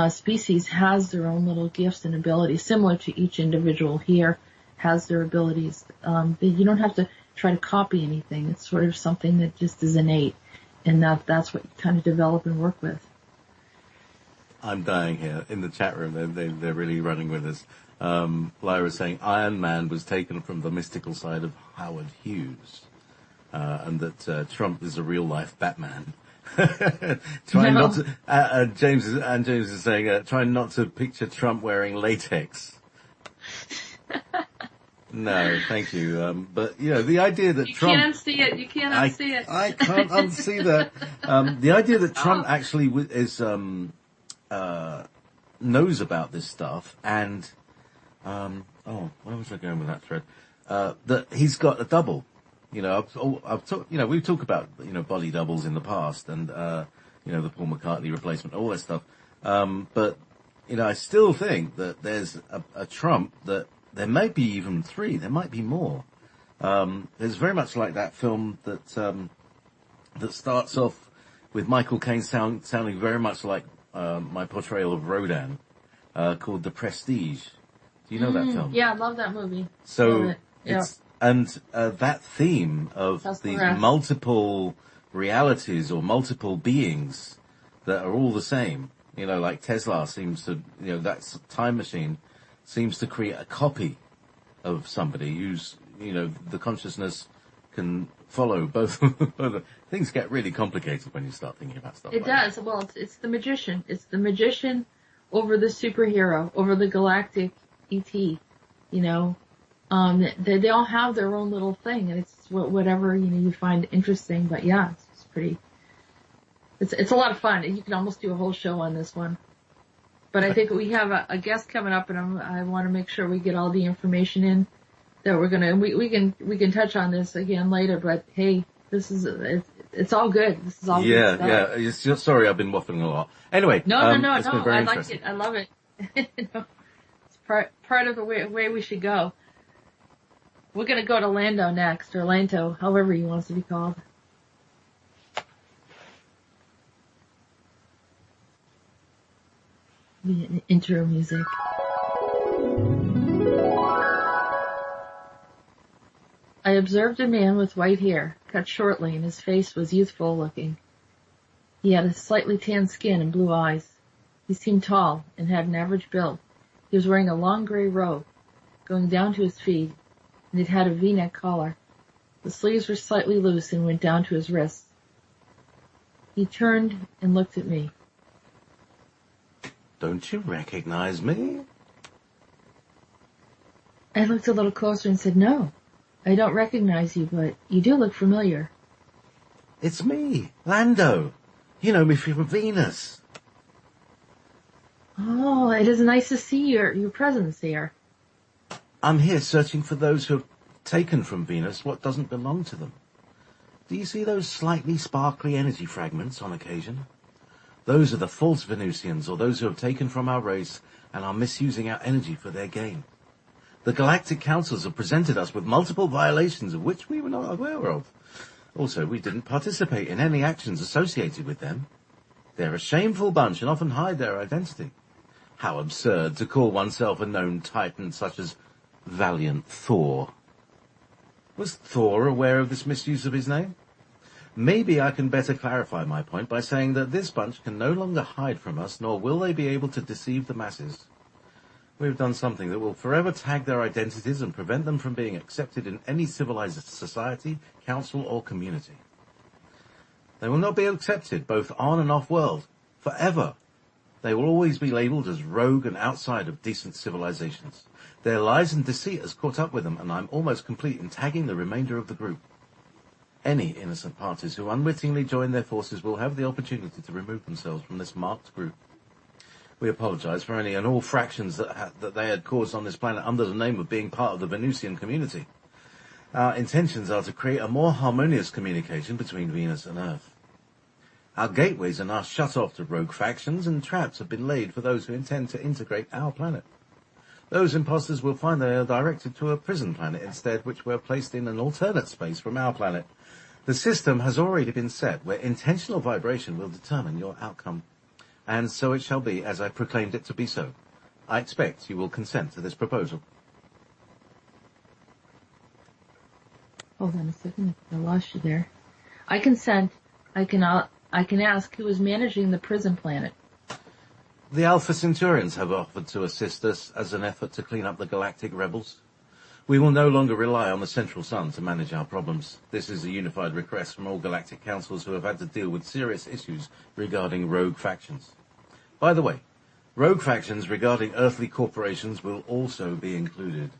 species has their own little gifts and abilities, similar to each individual here has their abilities. You don't have to try to copy anything. It's sort of something that just is innate, and that's what you kind of develop and work with. I'm dying here in the chat room. They're really running with us. Lyra's saying Iron Man was taken from the mystical side of Howard Hughes, and that Trump is a real life Batman. Not to, James is saying trying not to picture Trump wearing latex. No, thank you. But the idea that Trump can't see it. You can't unsee it. I can't unsee that. The idea that Trump actually is knows about this stuff, and where was I going with that thread? That he's got a double. I've talked. We've talked about body doubles in the past, and the Paul McCartney replacement, all that stuff. But I still think that there's a Trump that there might be even three. There might be more. It's very much like that film that starts off with Michael Caine sounding very much like my portrayal of Rhodan, called The Prestige. Do you know that film? Yeah, I love that movie. So that theme of these multiple realities or multiple beings that are all the same. Like Tesla seems to, that time machine seems to create a copy of somebody who's, the consciousness can follow both. Things get really complicated when you start thinking about stuff. It does. That. Well, it's the magician. It's the magician over the superhero, over the galactic ET. They all have their own little thing, and it's whatever you find interesting. But yeah, it's pretty. It's a lot of fun. You can almost do a whole show on this one. But I think we have a guest coming up, and I want to make sure we get all the information in that we're gonna. We can touch on this again later. But hey, this is it's all good. This is all good stuff. Yeah. It's just, sorry, I've been waffling a lot. Anyway, No. it's been very I like interesting. it. I love it. It's part of the way we should go. We're gonna go to Lando next, or Lanto, however he wants to be called. The intro music. I observed a man with white hair, cut shortly, and his face was youthful looking. He had a slightly tanned skin and blue eyes. He seemed tall and had an average build. He was wearing a long gray robe, going down to his feet, and it had a V-neck collar. The sleeves were slightly loose and went down to his wrists. He turned and looked at me. Don't you recognize me? I looked a little closer and said, "No, I don't recognize you, but you do look familiar." It's me, Lando. You know me from Venus. "Oh, it is nice to see your presence here." I'm here searching for those who have taken from Venus what doesn't belong to them. Do you see those slightly sparkly energy fragments on occasion? Those are the false Venusians, or those who have taken from our race and are misusing our energy for their gain. The Galactic Councils have presented us with multiple violations of which we were not aware of. Also, we didn't participate in any actions associated with them. They're a shameful bunch and often hide their identity. How absurd to call oneself a known titan such as Valiant Thor. Was Thor aware of this misuse of his name? Maybe I can better clarify my point by saying that this bunch can no longer hide from us, nor will they be able to deceive the masses. We've done something that will forever tag their identities and prevent them from being accepted in any civilized society, council, or community. They will not be accepted, both on and off-world, forever. They will always be labelled as rogue and outside of decent civilizations. Their lies and deceit has caught up with them, and I'm almost complete in tagging the remainder of the group. Any innocent parties who unwittingly join their forces will have the opportunity to remove themselves from this marked group. We apologize for any and all fractions that they had caused on this planet under the name of being part of the Venusian community. Our intentions are to create a more harmonious communication between Venus and Earth. Our gateways are now shut off to rogue factions, and traps have been laid for those who intend to integrate our planet. Those imposters will find they are directed to a prison planet instead, which we're placed in an alternate space from our planet. The system has already been set where intentional vibration will determine your outcome. And so it shall be as I proclaimed it to be so. I expect you will consent to this proposal. Hold on a second, I lost you there. I consent. I can ask who is managing the prison planet. The Alpha Centurions have offered to assist us as an effort to clean up the galactic rebels. We will no longer rely on the Central Sun to manage our problems. This is a unified request from all galactic councils who have had to deal with serious issues regarding rogue factions. By the way, rogue factions regarding earthly corporations will also be included.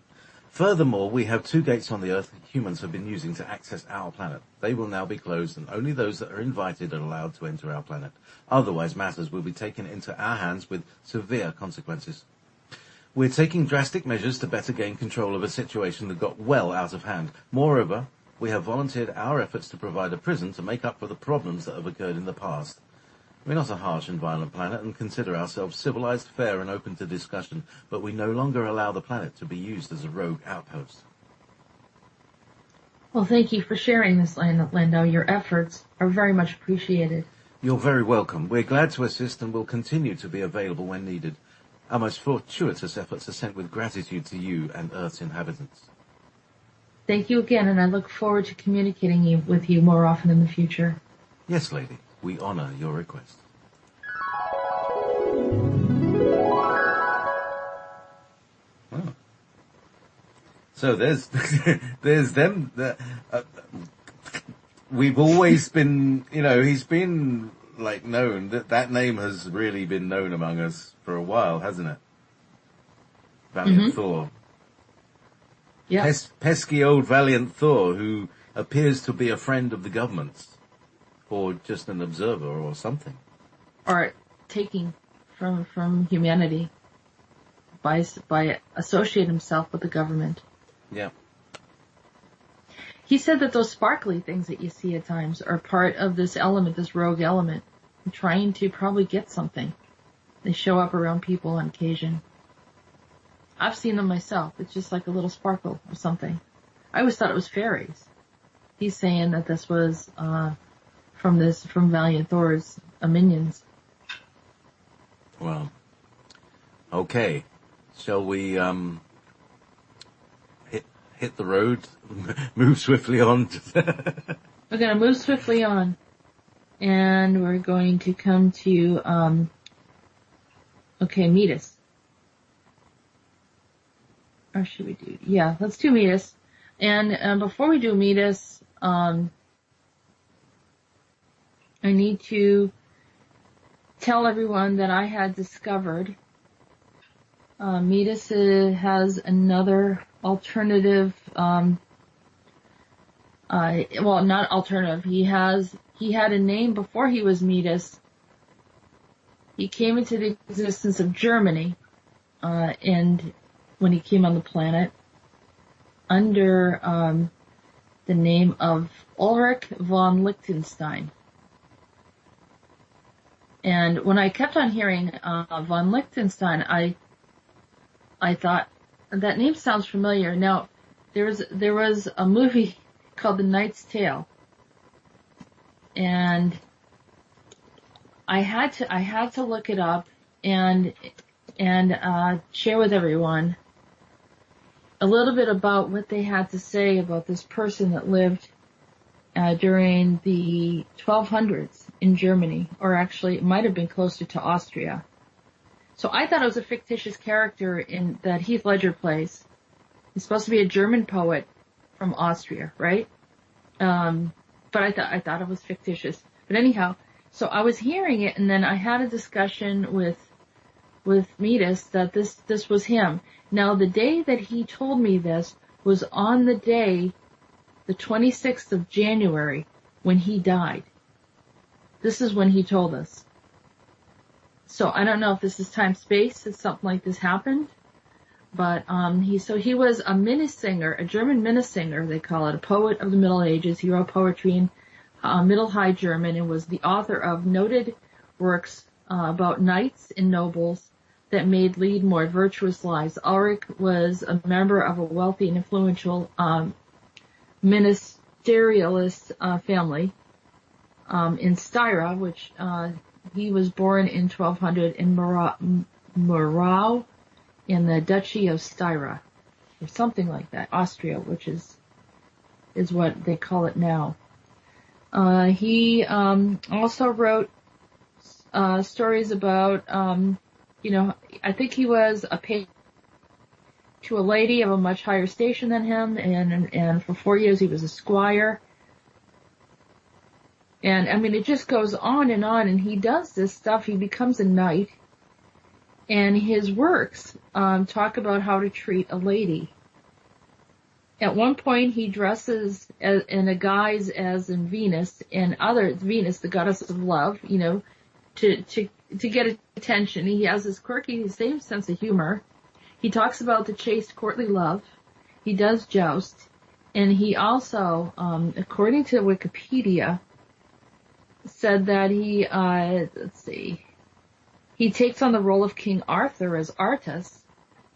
Furthermore, we have 2 gates on the Earth humans have been using to access our planet. They will now be closed, and only those that are invited are allowed to enter our planet. Otherwise, matters will be taken into our hands with severe consequences. We're taking drastic measures to better gain control of a situation that got well out of hand. Moreover, we have volunteered our efforts to provide a prison to make up for the problems that have occurred in the past. We're not a harsh and violent planet and consider ourselves civilized, fair, and open to discussion, but we no longer allow the planet to be used as a rogue outpost. Well, thank you for sharing this, Lando. Your efforts are very much appreciated. You're very welcome. We're glad to assist and will continue to be available when needed. Our most fortuitous efforts are sent with gratitude to you and Earth's inhabitants. Thank you again, and I look forward to communicating with you more often in the future. Yes, lady. We honor your request. Oh. So there's them. We've always been, he's been known that name has really been known among us for a while, hasn't it? Valiant Thor. Yeah. Pesky old Valiant Thor, who appears to be a friend of the government's. Or just an observer or something. Or taking from humanity by associating himself with the government. Yeah. He said that those sparkly things that you see at times are part of this element, this rogue element, trying to probably get something. They show up around people on occasion. I've seen them myself. It's just like a little sparkle or something. I always thought it was fairies. He's saying that this was from Valiant Thor's minions. Well, okay. Shall we hit the road, move swiftly on? We're going to move swiftly on, and we're going to come to Meetis. Or should we do? Yeah, let's do Meetis. And before we do Meetis, I need to tell everyone that I had discovered Meetis has another alternative, well, not alternative. He had a name before he was Meetis. He came into the existence of Germany, and when he came on the planet, under the name of Ulrich von Liechtenstein. And when I kept on hearing von Liechtenstein, I thought, that name sounds familiar. Now, there was a movie called The Knight's Tale, and I had to look it up and share with everyone a little bit about what they had to say about this person that lived during the 1200s in Germany, or actually it might have been closer to Austria. So I thought it was a fictitious character that Heath Ledger plays. He's supposed to be a German poet from Austria, right? But I thought it was fictitious. But anyhow, so I was hearing it, and then I had a discussion with Meetis that this was him. Now, the day that he told me this was on the day, the 26th of January, when he died. This is when he told us. So I don't know if this is time-space, if something like this happened, but he was a Minnesinger, a German Minnesinger, they call it, a poet of the Middle Ages. He wrote poetry in Middle High German and was the author of noted works about knights and nobles that made lead more virtuous lives. Ulrich was a member of a wealthy and influential ministerialist family in Styria, which he was born in 1200 in Morau in the Duchy of Styria, or something like that, Austria, which is what they call it now. He also wrote stories about, I think he was a patron to a lady of a much higher station than him, and for 4 years he was a squire. And, I mean, it just goes on, and he does this stuff. He becomes a knight, and his works talk about how to treat a lady. At one point, he dresses in a guise as in Venus, Venus, the goddess of love, to get attention. He has this quirky, same sense of humor. He talks about the chaste, courtly love. He does joust. And he also, according to Wikipedia, said that he takes on the role of King Arthur as Artus,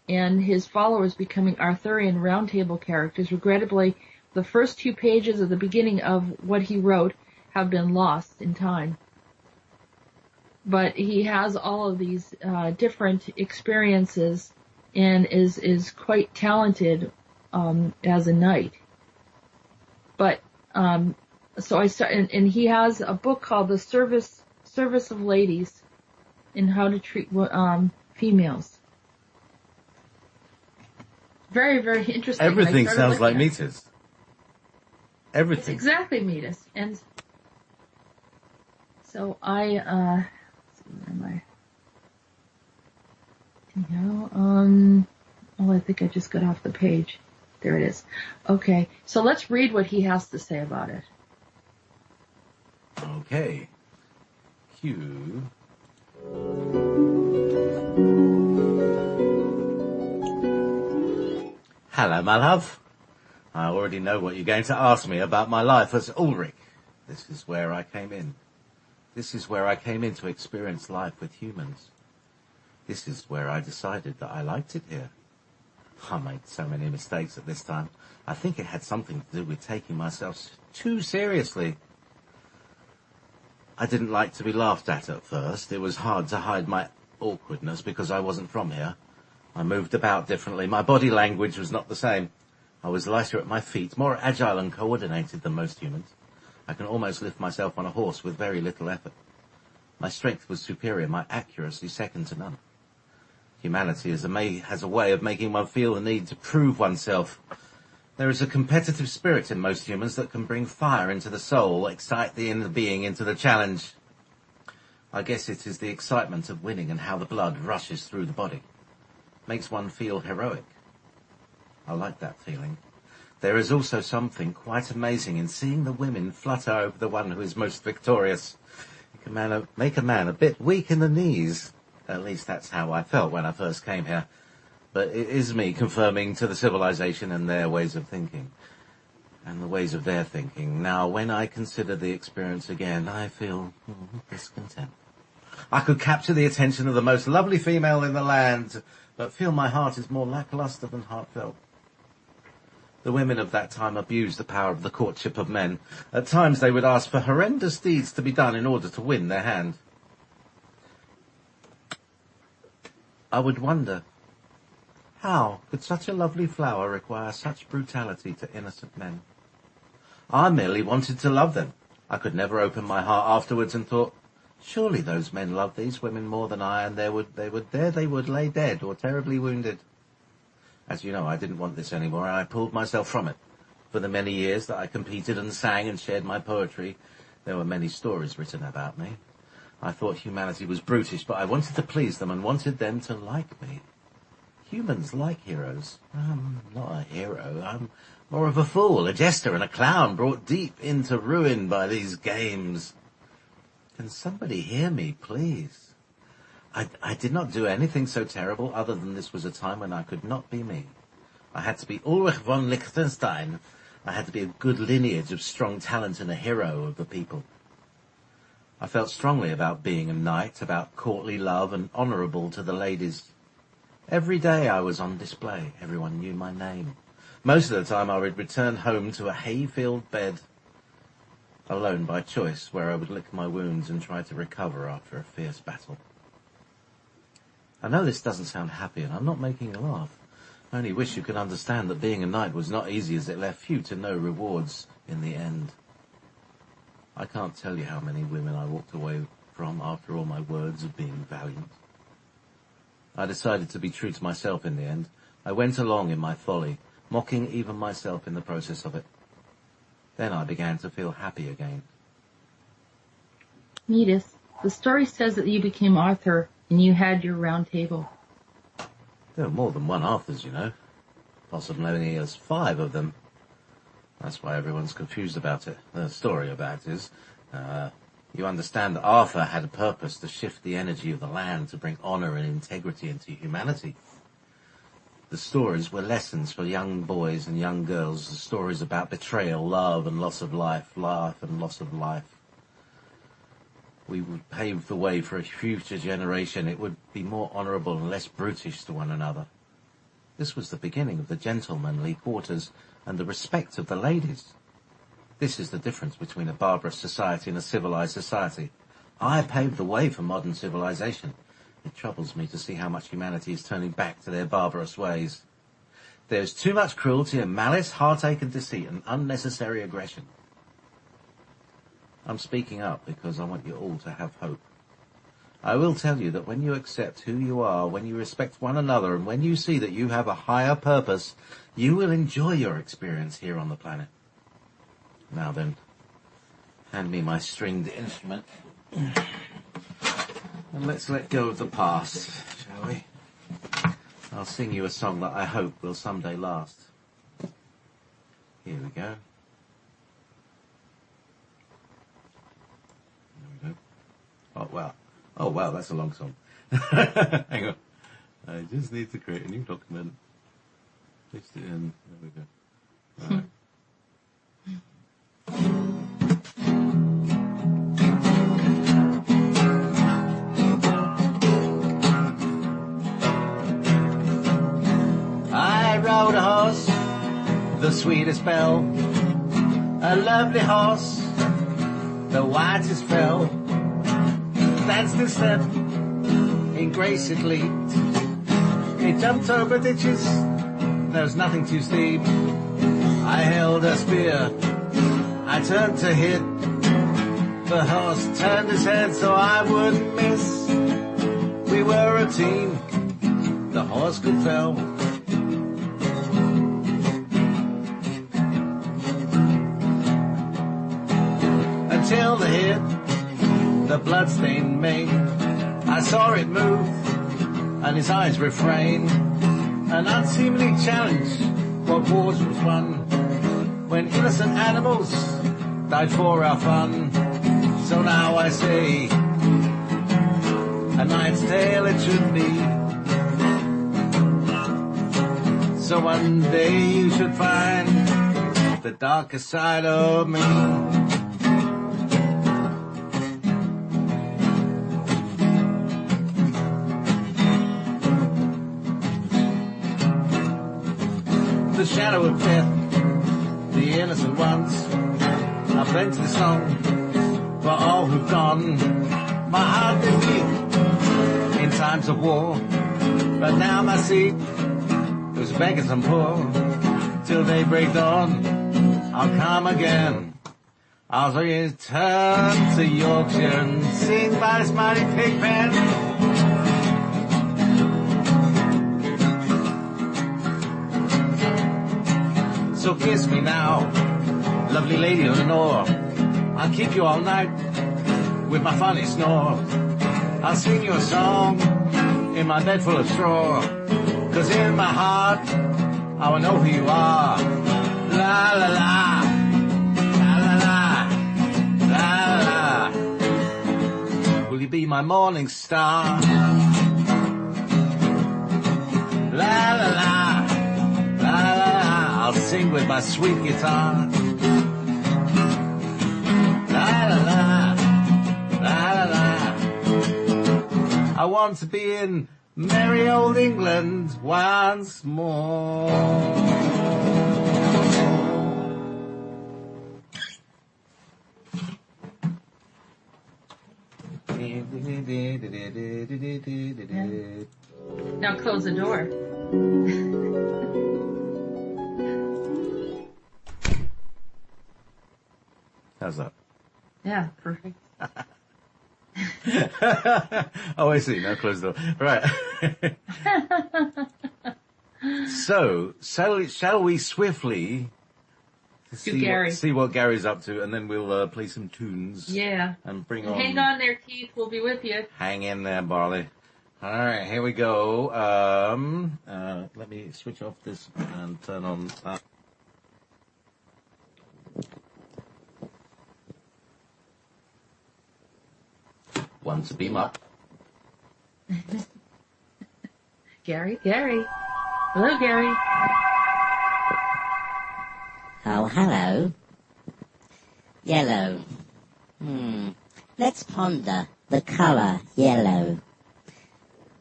and his followers becoming Arthurian Round Table characters. Regrettably, the first 2 pages of the beginning of what he wrote have been lost in time. But he has all of these different experiences and is quite talented as a knight. But so I start, and he has a book called The Service of Ladies and How to Treat females. Very, very interesting. Everything sounds like Meetis. Everything. It's exactly Meetis. And so where am I? I think I just got off the page. There it is. Okay, so let's read what he has to say about it. Okay. Cue. Hello, my love. I already know what you're going to ask me about my life as Ulrich. This is where I came in. This is where I came in to experience life with humans. This is where I decided that I liked it here. I made so many mistakes at this time. I think it had something to do with taking myself too seriously. I didn't like to be laughed at first. It was hard to hide my awkwardness because I wasn't from here. I moved about differently. My body language was not the same. I was lighter at my feet, more agile and coordinated than most humans. I can almost lift myself on a horse with very little effort. My strength was superior, my accuracy second to none. Humanity has a way of making one feel the need to prove oneself. There is a competitive spirit in most humans that can bring fire into the soul, excite the inner being into the challenge. I guess it is the excitement of winning and how the blood rushes through the body. Makes one feel heroic. I like that feeling. There is also something quite amazing in seeing the women flutter over the one who is most victorious. It can make a man a bit weak in the knees. At least that's how I felt when I first came here. But it is me confirming to the civilization and their ways of thinking. And the ways of their thinking. Now, when I consider the experience again, I feel discontent. I could capture the attention of the most lovely female in the land, but feel my heart is more lackluster than heartfelt. The women of that time abused the power of the courtship of men. At times they would ask for horrendous deeds to be done in order to win their hand. I would wonder, how could such a lovely flower require such brutality to innocent men? I merely wanted to love them. I could never open my heart afterwards and thought, surely those men loved these women more than I, and they would lay dead or terribly wounded. As you know, I didn't want this anymore, and I pulled myself from it. For the many years that I competed and sang and shared my poetry, there were many stories written about me. I thought humanity was brutish, but I wanted to please them and wanted them to like me. Humans like heroes. I'm not a hero. I'm more of a fool, a jester and a clown brought deep into ruin by these games. Can somebody hear me, please? I did not do anything so terrible other than this was a time when I could not be me. I had to be Ulrich von Liechtenstein. I had to be a good lineage of strong talent and a hero of the people. I felt strongly about being a knight, about courtly love and honourable to the ladies. Every day I was on display. Everyone knew my name. Most of the time I would return home to a hay-filled bed, alone by choice, where I would lick my wounds and try to recover after a fierce battle. I know this doesn't sound happy, and I'm not making you laugh. I only wish you could understand that being a knight was not easy, as it left few to no rewards in the end. I can't tell you how many women I walked away from after all my words of being valiant. I decided to be true to myself in the end. I went along in my folly, mocking even myself in the process of it. Then I began to feel happy again. Meetis, the story says that you became Arthur and you had your round table. There were more than one Arthurs, you know. Possibly as 5 of them. That's why everyone's confused about it. The story about it is, you understand that Arthur had a purpose to shift the energy of the land to bring honour and integrity into humanity. The stories were lessons for young boys and young girls, the stories about betrayal, love and loss of life, life and loss of life. We would pave the way for a future generation. It would be more honourable and less brutish to one another. This was the beginning of the gentlemanly quarters and the respect of the ladies. This is the difference between a barbarous society and a civilized society. I paved the way for modern civilization. It troubles me to see how much humanity is turning back to their barbarous ways. There's too much cruelty and malice, heartache and deceit and unnecessary aggression. I'm speaking up because I want you all to have hope. I will tell you that when you accept who you are, when you respect one another, and when you see that you have a higher purpose, you will enjoy your experience here on the planet. Now then, hand me my stringed instrument. And let's let go of the past, shall we? I'll sing you a song that I hope will someday last. Here we go. Oh wow, that's a long song. Hang on. I just need to create a new document. paste it in. There we go. All right. I rode a horse, the sweetest bell, a lovely horse, the whitest fell, danced and stepped in grace it leaped. It jumped over ditches, there was nothing too steep. I held a spear, I turned to hit. The horse turned his head so I wouldn't miss. We were a team, the horse could fell. Until the hit, the bloodstained mane, I saw it move, and his eyes refrain. An unseemly challenge, what wars was won, when innocent animals died for our fun. So now I say, a Knight's Tale it should be. So one day you should find the darker side of me. The shadow of death, the innocent ones, I pledge the song for all who've gone. My heart did beat in times of war, but now my seat is beggars and poor. Till daybreak dawn, I'll come again. I'll return to Yorkshire and sing by this mighty pig pen. So kiss me now, lovely lady Lenore. I'll keep you all night with my funny snore. I'll sing you a song in my bed full of straw. 'Cause in my heart, I will know who you are. La la la, la la la, la la la. Will you be my morning star? La la la, la la la. I'll sing with my sweet guitar. La la la, la la la. I want to be in merry old England once more. Now close the door. How's that? Yeah, perfect. Oh, I see. Now close the door. Right. So, shall we swiftly see what Gary's up to, and then we'll play some tunes. Yeah. And bring on. Hang on there, Keith. We'll be with you. Hang in there, Barley. All right, here we go. Let me switch off this and turn on that. One to beam up. Gary. Hello, Gary. Oh, hello. Yellow. Let's ponder the colour yellow.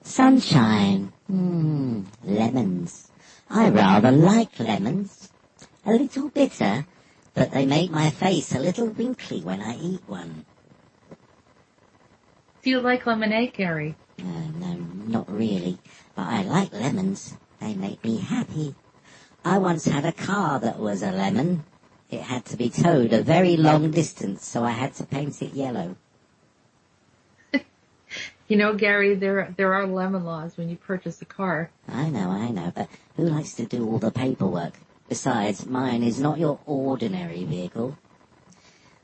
Sunshine. Lemons. I rather like lemons. A little bitter, but they make my face a little wrinkly when I eat one. Do you like lemonade, Gary? No, not really. But I like lemons. They make me happy. I once had a car that was a lemon. It had to be towed a very long distance, so I had to paint it yellow. You know, Gary, there are lemon laws when you purchase a car. I know, but who likes to do all the paperwork? Besides, mine is not your ordinary vehicle.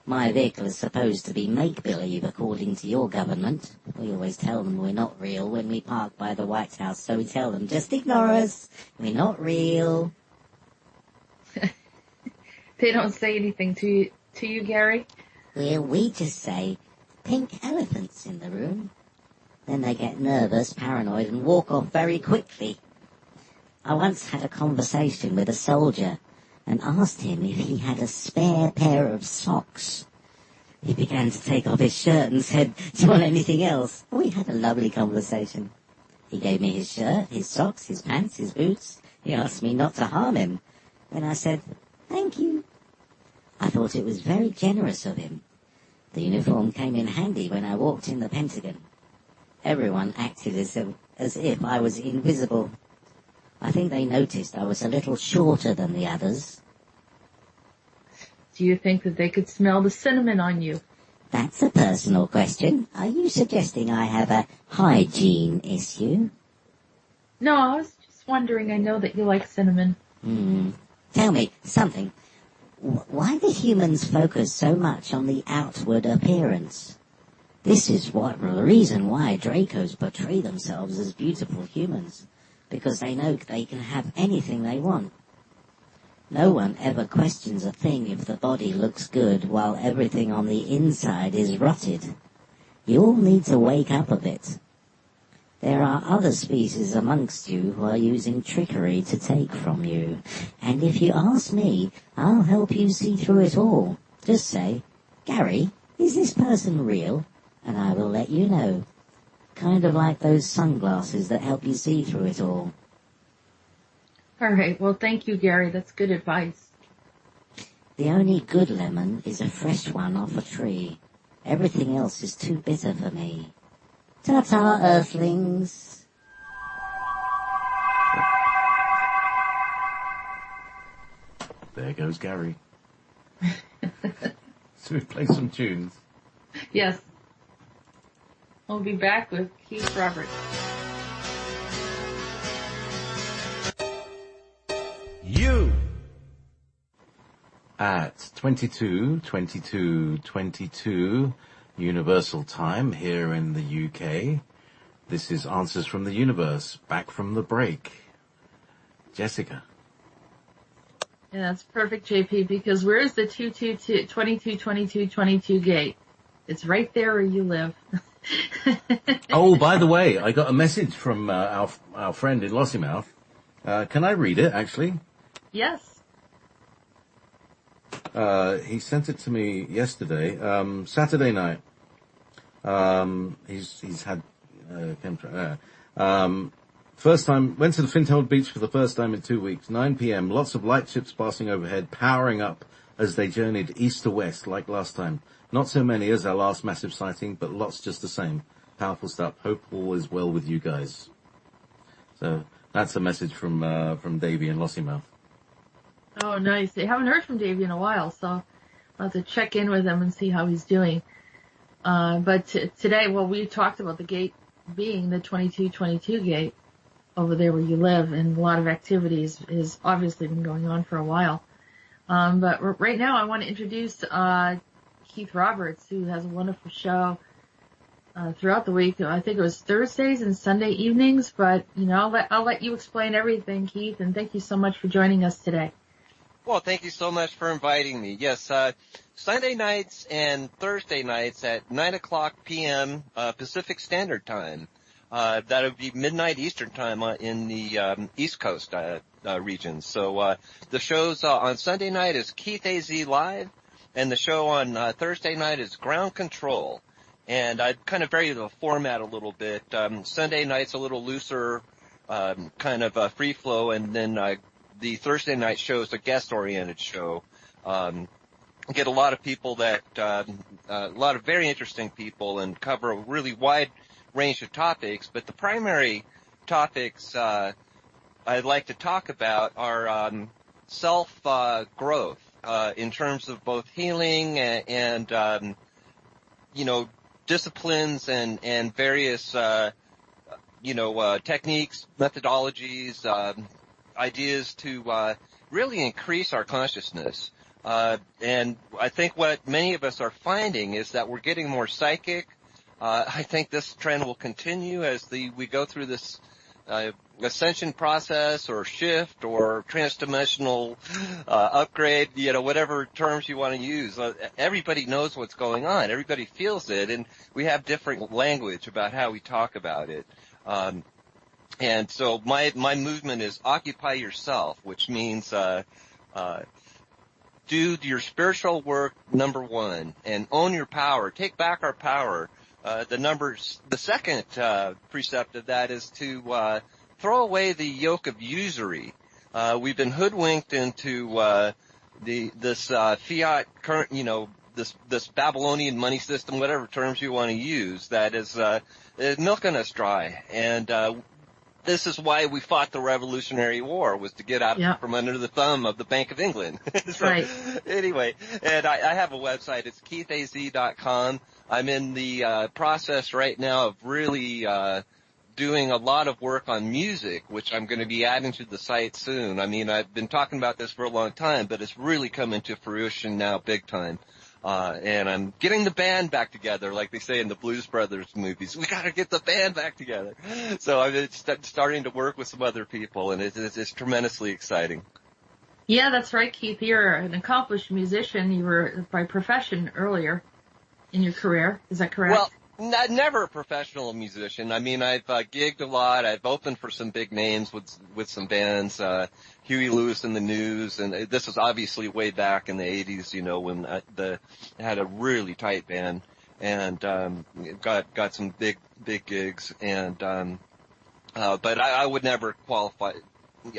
My vehicle is supposed to be make-believe according to your government. We always tell them we're not real when we park by the White House, so we tell them, just ignore us, we're not real. They don't say anything to you, Gary? Well, we just say, pink elephants in the room. Then they get nervous, paranoid, and walk off very quickly. I once had a conversation with a soldier and asked him if he had a spare pair of socks. He began to take off his shirt and said, "Do you want anything else?" We had a lovely conversation. He gave me his shirt, his socks, his pants, his boots. He asked me not to harm him. Then I said, "Thank you." I thought it was very generous of him. The uniform came in handy when I walked in the Pentagon. Everyone acted as if I was invisible. I think they noticed I was a little shorter than the others. Do you think that they could smell the cinnamon on you? That's a personal question. Are you suggesting I have a hygiene issue? No, I was just wondering. I know that you like cinnamon. Tell me something. Why do humans focus so much on the outward appearance? This is the reason why Dracos portray themselves as beautiful humans, because they know they can have anything they want. No one ever questions a thing if the body looks good while everything on the inside is rotted. You all need to wake up a bit. There are other species amongst you who are using trickery to take from you. And if you ask me, I'll help you see through it all. Just say, "Gary, is this person real?" And I will let you know. Kind of like those sunglasses that help you see through it all. All right. Well, thank you, Gary. That's good advice. The only good lemon is a fresh one off a tree. Everything else is too bitter for me. Ta-ta, Earthlings. There goes Gary. So we play some tunes. Yes. We'll be back with Keith Roberts. You. At 22 Universal Time here in the UK. This is Answers from the Universe, back from the break. Jessica. Yeah, that's perfect, JP, because where is the 22 gate? It's right there where you live. Oh, by the way, I got a message from our friend in Lossiemouth. Can I read it, actually? Yes. He sent it to me yesterday, Saturday night. He's had first time, went to the Fintold Beach for the first time in 2 weeks, 9 p.m. Lots of light ships passing overhead, powering up as they journeyed east to west like last time. Not so many as our last massive sighting, but lots just the same. Powerful stuff. Hope all is well with you guys. So that's a message from Davey in Lossiemouth. Oh, nice. I haven't heard from Davey in a while, so I'll have to check in with him and see how he's doing. But today, well, we talked about the gate being the 22 gate over there where you live, and a lot of activities has obviously been going on for a while. But right now I want to introduce Keith Roberts, who has a wonderful show throughout the week. I think it was Thursdays and Sunday evenings, but I'll let you explain everything, Keith, and thank you so much for joining us today. Well, thank you so much for inviting me. Yes, Sunday nights and Thursday nights at 9 o'clock p.m. Pacific Standard Time. That would be midnight Eastern Time in the East Coast region. So the shows on Sunday night is KeithAZ Live, and the show on Thursday night is Ground Control. And I kind of vary the format a little bit. Sunday night's a little looser, kind of free flow, and then the Thursday night show is a guest-oriented show. Get a lot of people a lot of very interesting people, and cover a really wide range of topics. But the primary topics I'd like to talk about are self-growth in terms of both healing and disciplines and various techniques, methodologies, ideas to really increase our consciousness. And I think what many of us are finding is that we're getting more psychic. I think this trend will continue as we go through this ascension process or shift or transdimensional upgrade, whatever terms you want to use. Everybody knows what's going on. Everybody feels it, and we have different language about how we talk about it. And so my movement is occupy yourself, which means, do your spiritual work, number one, and own your power. Take back our power. The second precept of that is to throw away the yoke of usury. We've been hoodwinked into this fiat current, this Babylonian money system, whatever terms you want to use, that is milking us dry. And this is why we fought the Revolutionary War, was to get out from under the thumb of the Bank of England. So, right. Anyway, and I have a website. It's KeithAZ.com. I'm in the process right now of really doing a lot of work on music, which I'm going to be adding to the site soon. I mean, I've been talking about this for a long time, but it's really coming to fruition now big time. And I'm getting the band back together, like they say in the Blues Brothers movies. We got to get the band back together. So I'm starting to work with some other people, and it's tremendously exciting. Yeah, that's right, Keith. You're an accomplished musician. You were by profession earlier in your career. Is that correct? Well, never a professional musician. I mean, I've gigged a lot. I've opened for some big names with some bands, Huey Lewis and the News, and this was obviously way back in the 80s, when I had a really tight band, and got some big gigs, and but I would never qualify.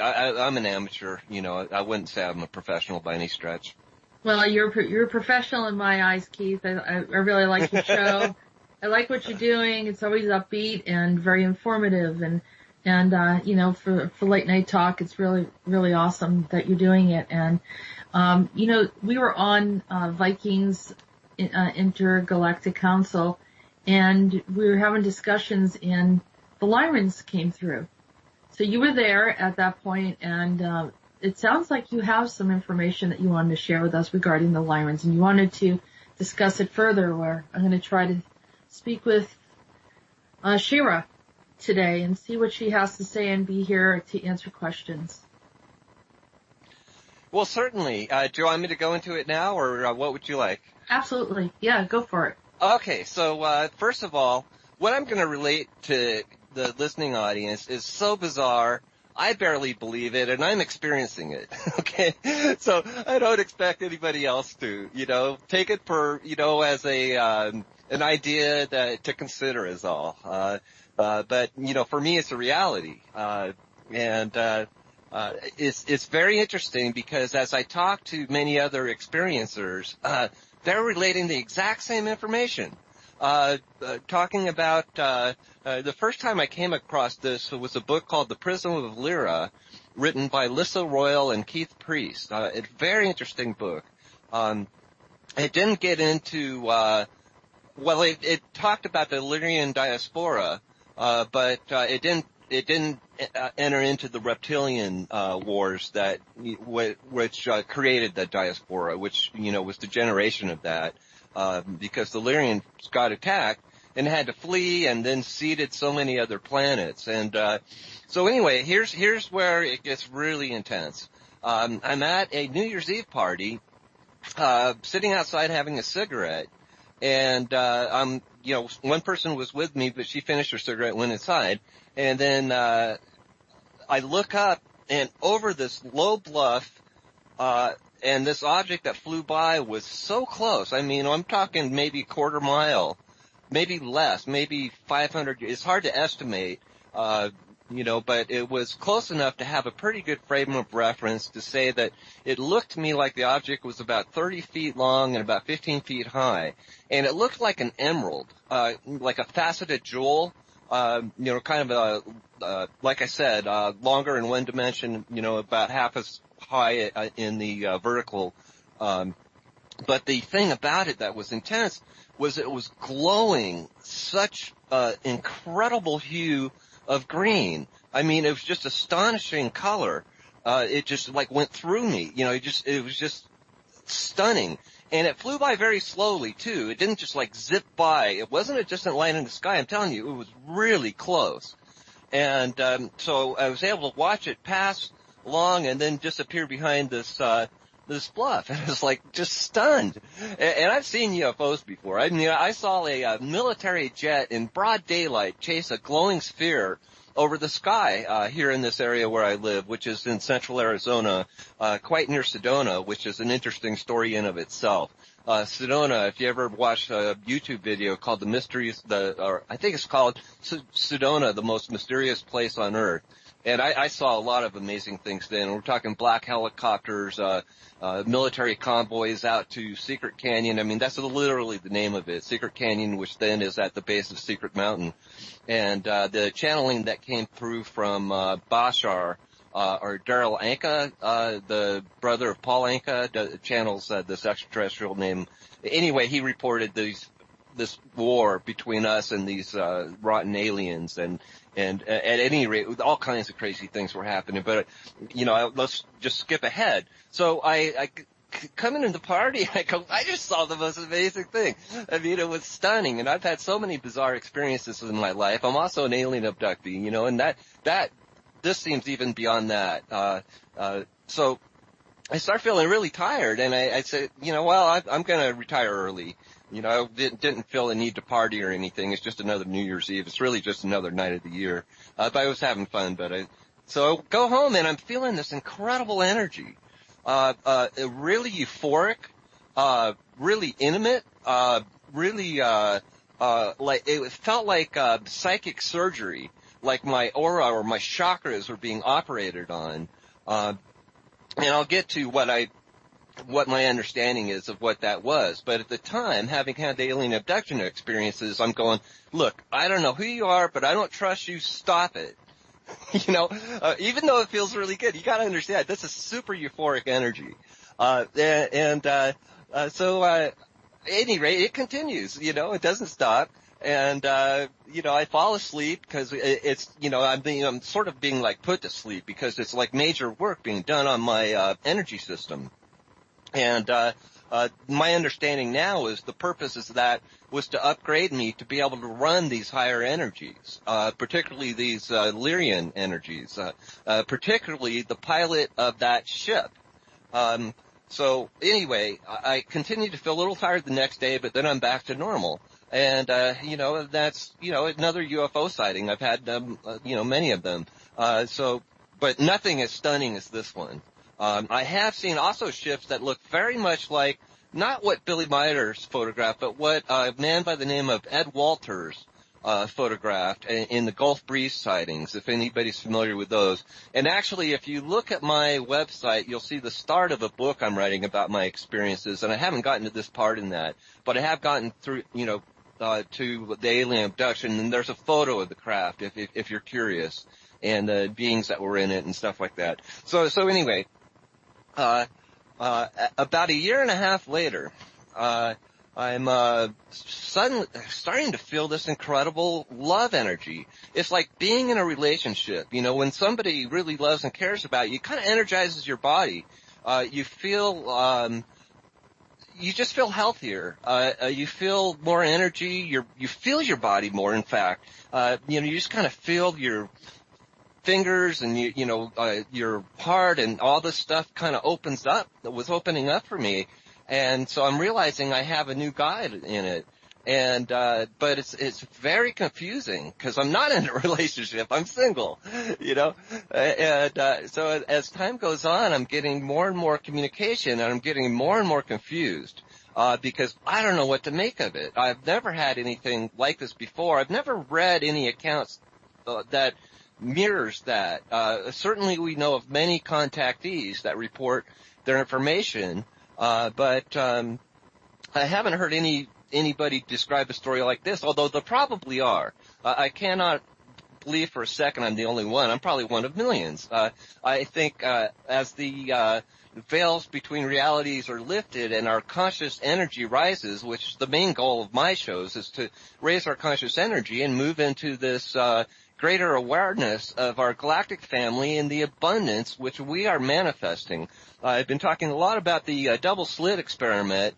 I'm an amateur, I wouldn't say I'm a professional by any stretch. Well, you're a professional in my eyes, Keith. I really like your show. I like what you're doing. It's always upbeat and very informative, and for late night talk, it's really, really awesome that you're doing it. And, we were on, Vikings, Intergalactic Council, and we were having discussions, and the Lyrans came through. So you were there at that point, and, it sounds like you have some information that you wanted to share with us regarding the Lyrans, and you wanted to discuss it further, where I'm going to try to speak with Shira today and see what she has to say and be here to answer questions. Well, certainly. Do you want me to go into it now, or what would you like? Absolutely. Yeah, go for it. Okay, so first of all, what I'm going to relate to the listening audience is so bizarre, I barely believe it, and I'm experiencing it. Okay, so I don't expect anybody else to, take it for, as an idea to consider is all. But for me, it's a reality. It's very interesting because as I talk to many other experiencers, they're relating the exact same information. Talking about, the first time I came across this was a book called The Prism of Lyra, written by Lissa Royal and Keith Priest. It's a very interesting book. It didn't get into, it talked about the Illyrian diaspora, but it didn't enter into the reptilian wars which created the diaspora, which was the generation of that, because the Illyrians got attacked and had to flee and then seeded so many other planets. And so anyway, here's where it gets really intense. I'm at a New Year's Eve party, sitting outside having a cigarette, and one person was with me, but she finished her cigarette, went inside, and then I look up, and over this low bluff, and this object that flew by was so close. I mean, I'm talking maybe a quarter mile, maybe less, maybe 500. It's hard to estimate, but it was close enough to have a pretty good frame of reference to say that it looked to me like the object was about 30 feet long and about 15 feet high. And it looked like an emerald, like a faceted jewel, kind of like I said, longer in one dimension, about half as high in the vertical. But the thing about it that was intense was it was glowing such incredible hue of green. I mean, it was just astonishing color. It just went through me. It was just stunning. And it flew by very slowly too. It didn't just zip by. It wasn't a distant line in the sky. I'm telling you, it was really close. And so I was able to watch it pass along and then disappear behind this bluff. And I was just stunned. And I've seen UFOs before. I mean, I saw a military jet in broad daylight chase a glowing sphere over the sky here in this area where I live, which is in central Arizona, quite near Sedona, which is an interesting story in of itself. Sedona, if you ever watched a YouTube video called I think it's called Sedona, the most mysterious place on earth. And I saw a lot of amazing things then. We're talking black helicopters, military convoys out to Secret Canyon. I mean, that's literally the name of it, Secret Canyon, which then is at the base of Secret Mountain. And the channeling that came through from Bashar, or Daryl Anka, the brother of Paul Anka, channels this extraterrestrial name. Anyway, he reported this war between us and these rotten aliens, and at any rate, all kinds of crazy things were happening. But let's just skip ahead. So I coming in the party, I just saw the most amazing thing. I mean, it was stunning, and I've had so many bizarre experiences in my life. I'm also an alien abductee, and that this seems even beyond that. So I start feeling really tired, and I said, I'm going to retire early. I didn't feel the need to party or anything. It's just another New Year's Eve. It's really just another night of the year. But I was having fun. So I go home, and I'm feeling this incredible energy. Really euphoric, really intimate, really, like, it felt like, psychic surgery, like my aura or my chakras were being operated on. And I'll get to what my understanding is of what that was. But at the time, having had the alien abduction experiences, I'm going, look, I don't know who you are, but I don't trust you. Stop it. Even though it feels really good, you got to understand this is super euphoric energy. So at any rate, it continues, it doesn't stop. And, I fall asleep because it's, I'm sort of being like put to sleep because it's like major work being done on my, energy system. And, my understanding now is the purpose is that was to upgrade me to be able to run these higher energies, particularly these, Lyrian energies, particularly the pilot of that ship. So anyway, I continue to feel a little tired the next day, but then I'm back to normal. And, that's, another UFO sighting. I've had, many of them. But nothing as stunning as this one. I have seen also ships that look very much like, not what Billy Meider's photographed, but what a man by the name of Ed Walters, photographed in the Gulf Breeze sightings, if anybody's familiar with those. And actually, if you look at my website, you'll see the start of a book I'm writing about my experiences, and I haven't gotten to this part in that, but I have gotten through, to the alien abduction, and there's a photo of the craft if you're curious, and the beings that were in it and stuff like that. So anyway, about a year and a half later, I'm suddenly starting to feel this incredible love energy. It's like being in a relationship. When somebody really loves and cares about you, it kind of energizes your body. You feel you just feel healthier. You feel more energy. You feel your body more, in fact. You just kind of feel your fingers and your heart and all this stuff kind of opens up. That was opening up for me. And so I'm realizing I have a new guide in it. And, but it's very confusing because I'm not in a relationship. I'm single, and, so as time goes on, I'm getting more and more communication and I'm getting more and more confused, because I don't know what to make of it. I've never had anything like this before. I've never read any accounts that mirrors that. Certainly we know of many contactees that report their information, but, I haven't heard anybody describe a story like this, although there probably are. I cannot believe for a second I'm the only one. I'm probably one of millions. I think as the veils between realities are lifted and our conscious energy rises, which is the main goal of my shows, is to raise our conscious energy and move into this greater awareness of our galactic family and the abundance which we are manifesting. I've been talking a lot about the double slit experiment,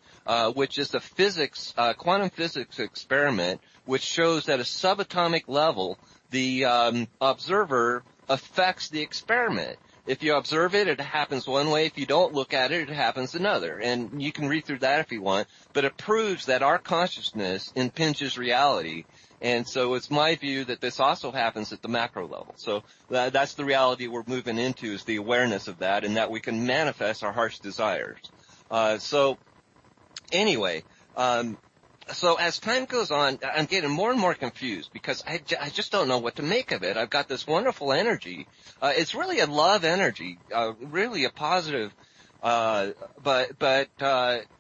which is a quantum physics experiment, which shows at a subatomic level the observer affects the experiment. If you observe it, it happens one way. If you don't look at it, it happens another. And you can read through that if you want. But it proves that our consciousness impinges reality. And so it's my view that this also happens at the macro level. So that's the reality we're moving into, is the awareness of that, and that we can manifest our heart's desires. So anyway, so as time goes on, I'm getting more and more confused because I just don't know what to make of it. I've got this wonderful energy. It's really a love energy, really a positive. But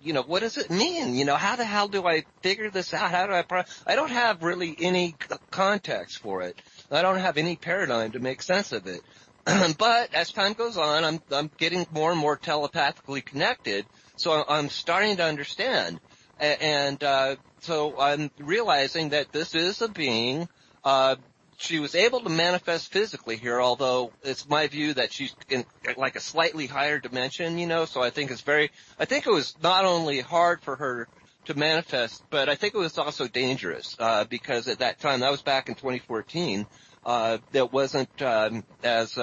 you know, what does it mean? You know, how the hell do I figure this out? How do I don't have really any context for it. I don't have any paradigm to make sense of it. But as time goes on, I'm getting more and more telepathically connected. So I'm starting to understand. And so I'm realizing that this is a being. She was able to manifest physically here, although it's my view that she's in like a slightly higher dimension, you know, so I think it was not only hard for her to manifest, but I think it was also dangerous, because at that time, that was back in 2014, that wasn't, as,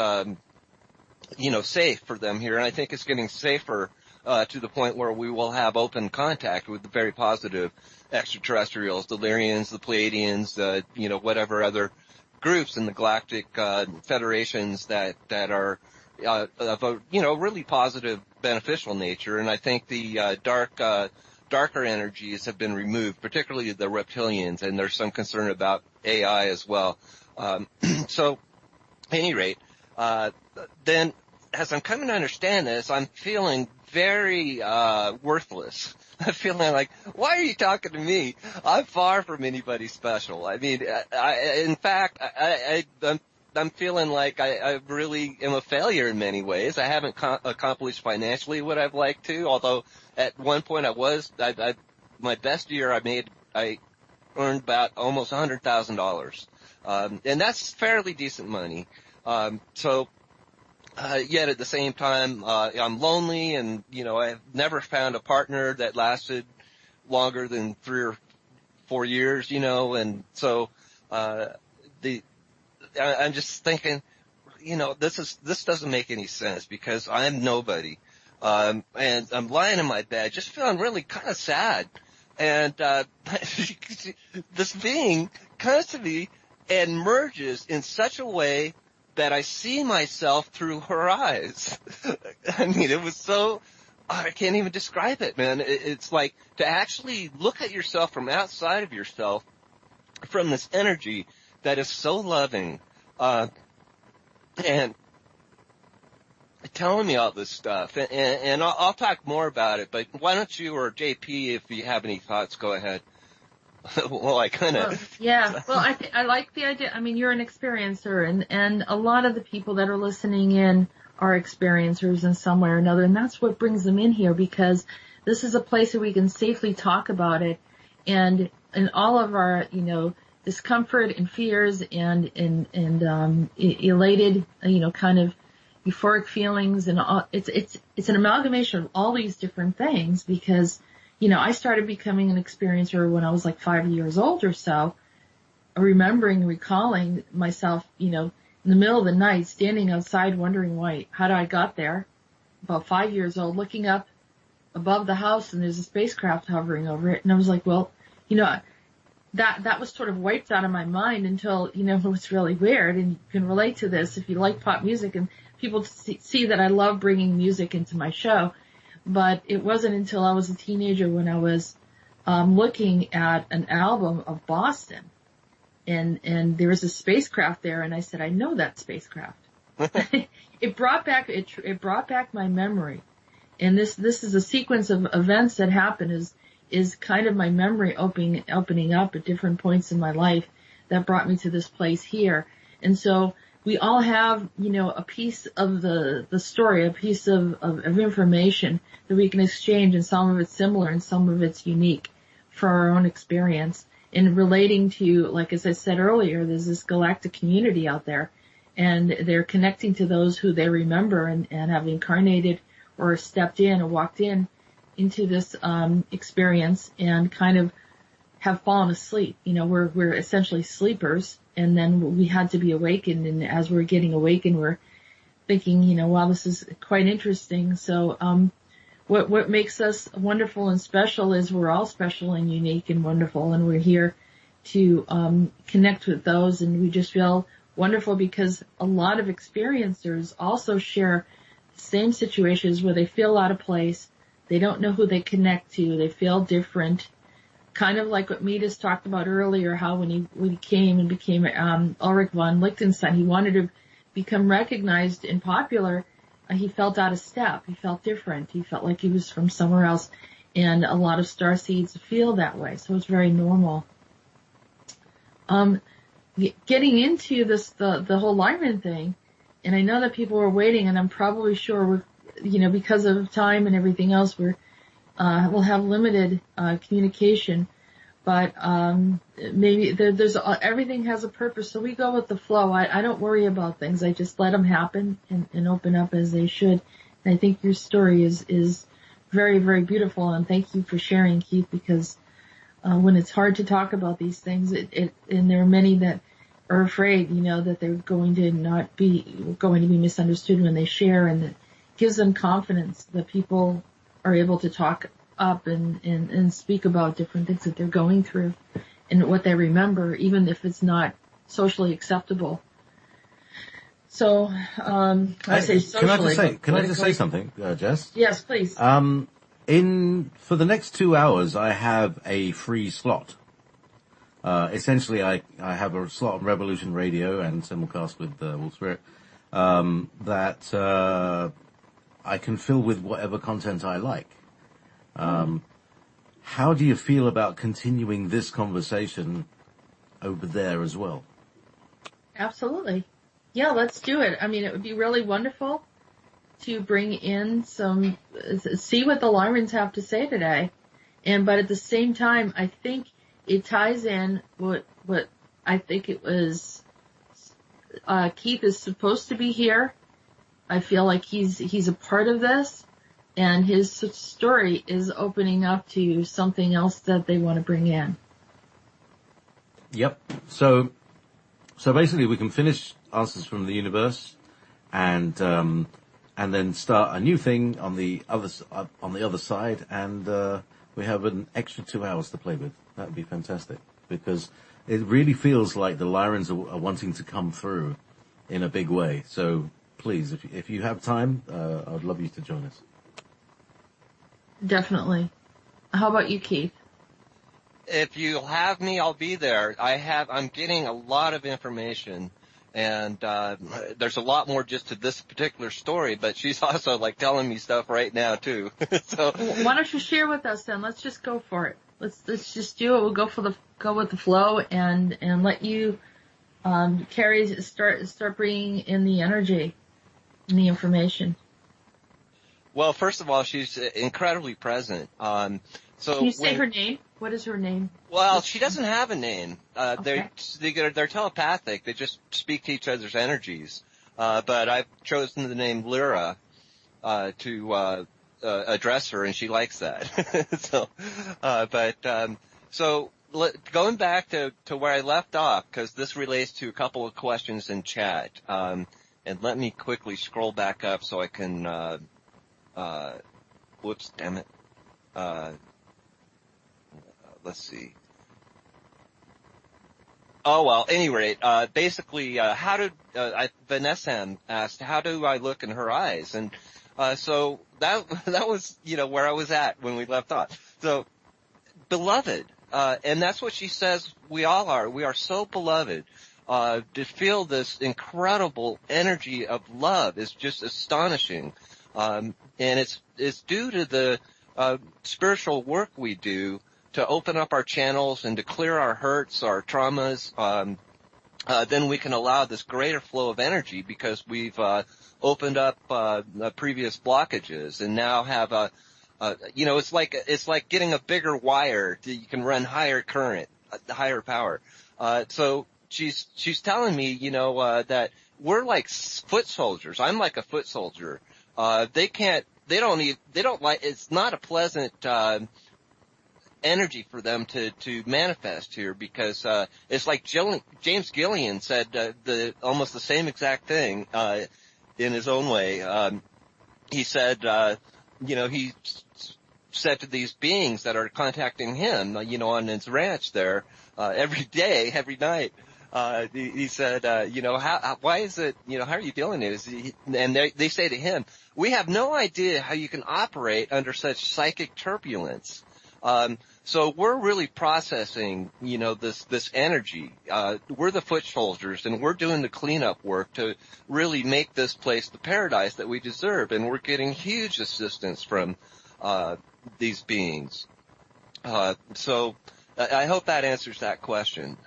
you know, safe for them here, and I think it's getting safer, to the point where we will have open contact with the very positive extraterrestrials, the Lyrians, the Pleiadians, you know, whatever other groups in the galactic federations that are of a, you know, really positive, beneficial nature. And I think the darker energies have been removed, particularly the reptilians, and there's some concern about AI as well. So, at any rate, then as I'm coming to understand this, I'm feeling very worthless. I'm feeling like, why are you talking to me? I'm far from anybody special. I mean, in fact, I'm feeling like I really am a failure in many ways. I haven't accomplished financially what I've liked to, although at one point my best year I earned about almost $100,000. And that's fairly decent money. Yet at the same time, I'm lonely, and, you know, I've never found a partner that lasted longer than 3 or 4 years, you know, and so, I'm just thinking, you know, this doesn't make any sense because I'm nobody. And I'm lying in my bed, just feeling really kind of sad. And, this being comes to me and merges in such a way that I see myself through her eyes. I mean, it was so, I can't even describe it, man. It's like to actually look at yourself from outside of yourself, from this energy that is so loving, and telling me all this stuff. And I'll talk more about it, but why don't you, or JP, if you have any thoughts, go ahead. Well, I kind of. Yeah. Well, I like the idea. I mean, you're an experiencer, and a lot of the people that are listening in are experiencers in some way or another, and that's what brings them in here, because this is a place where we can safely talk about it, and all of our, you know, discomfort and fears and elated, you know, kind of euphoric feelings, and all, it's an amalgamation of all these different things, because, you know, I started becoming an experiencer when I was like 5 years old or so, recalling myself, you know, in the middle of the night, standing outside wondering how I got there, about 5 years old, looking up above the house, and there's a spacecraft hovering over it, and I was like, well, you know, that was sort of wiped out of my mind until, you know, it was really weird, and you can relate to this if you like pop music, and people see that I love bringing music into my show. But it wasn't until I was a teenager when I was looking at an album of Boston, and there was a spacecraft there, and I said, I know that spacecraft. It brought back my memory, and this is a sequence of events that happen is kind of my memory opening up at different points in my life that brought me to this place here. And so we all have, you know, a piece of the story, a piece of information that we can exchange, and some of it's similar and some of it's unique for our own experience. And relating to, like as I said earlier, there's this galactic community out there, and they're connecting to those who they remember and have incarnated or stepped in or walked into this experience and kind of have fallen asleep. You know, we're essentially sleepers, and then we had to be awakened, and as we're getting awakened, we're thinking, wow, this is quite interesting. So, what makes us wonderful and special is we're all special and unique and wonderful, and we're here to connect with those, and we just feel wonderful because a lot of experiencers also share the same situations where they feel out of place, they don't know who they connect to, they feel different, kind of like what Meetis talked about earlier, how when he came and became Ulrich von Liechtenstein, he wanted to become recognized and popular. He felt out of step. He felt different. He felt like he was from somewhere else. And a lot of starseeds feel that way. So it's very normal. Getting into the whole Lyran thing, and I know that people are waiting, and I'm probably sure we're, because of time and everything else, we'll have limited, communication. But, maybe there's everything has a purpose, so we go with the flow. I don't worry about things. I just let them happen and open up as they should. And I think your story is very, very beautiful, and thank you for sharing, Keith, because, when it's hard to talk about these things, and there are many that are afraid, that they're going to be misunderstood when they share, and it gives them confidence that people are able to talk up and speak about different things that they're going through and what they remember, even if it's not socially acceptable. So, I say socially. Can I just say something, Jess? Yes, please. For the next 2 hours, I have a free slot. Essentially, I have a slot on Revolution Radio and simulcast with Wolf Spirit that I can fill with whatever content I like. How do you feel about continuing this conversation over there as well? Absolutely. Yeah, let's do it. I mean, it would be really wonderful to bring in see what the Lyrans have to say today. But at the same time, I think it ties in what I think it was, Keith is supposed to be here. I feel like he's a part of this. And his story is opening up to something else that they want to bring in. Yep. So basically, we can finish Answers from the Universe, and then start a new thing on the other side, and we have an extra 2 hours to play with. That would be fantastic, because it really feels like the Lyrans are wanting to come through in a big way. So please, if you have time, I'd love you to join us. Definitely. How about you, Keith? If you'll have me, I'll be there. I'm getting a lot of information, and there's a lot more just to this particular story, but she's also like telling me stuff right now too. So why don't you share with us then? Let's just go for it. Let's just do it. We'll go with the flow and let you start bringing in the energy and the information. Well, first of all, she's incredibly present. So can you say her name? What is her name? Well, she doesn't have a name. Okay. They're telepathic. They just speak to each other's energies. But I've chosen the name Lyra to address her, and she likes that. So going back to where I left off, because this relates to a couple of questions in chat. And let me quickly scroll back up so I can. Whoops, damn it. Let's see. Oh, well, any rate, basically, Vanessa asked, how do I look in her eyes? And, so that was, where I was at when we left off. So, beloved, and that's what she says we all are. We are so beloved. To feel this incredible energy of love is just astonishing. And it's due to the, spiritual work we do to open up our channels and to clear our hurts, our traumas, then we can allow this greater flow of energy because we've opened up previous blockages and now have it's like getting a bigger wire that you can run higher current, higher power. So she's telling me, that we're like foot soldiers. I'm like a foot soldier. It's not a pleasant energy for them to manifest here because it's like James Gillian said almost the same exact thing. in his own way. He said, he said to these beings that are contacting him, on his ranch there, every day, every night, he said, why is it, how are you dealing with it? And they say to him, we have no idea how you can operate under such psychic turbulence. So we're really processing, this energy. We're the foot soldiers, and we're doing the cleanup work to really make this place the paradise that we deserve. And we're getting huge assistance from these beings. So I hope that answers that question.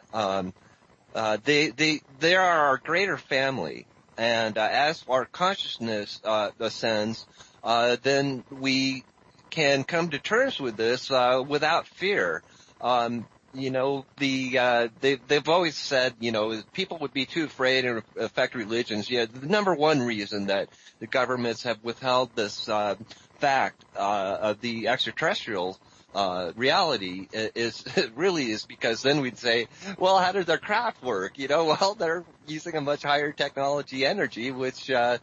They are our greater family, and as our consciousness ascends, then we can come to terms with this without fear. They've always said, people would be too afraid and affect religions. The number one reason that the governments have withheld this fact of the extraterrestrial reality is because then we'd say, well, how does their craft work? Well, they're using a much higher technology energy, which I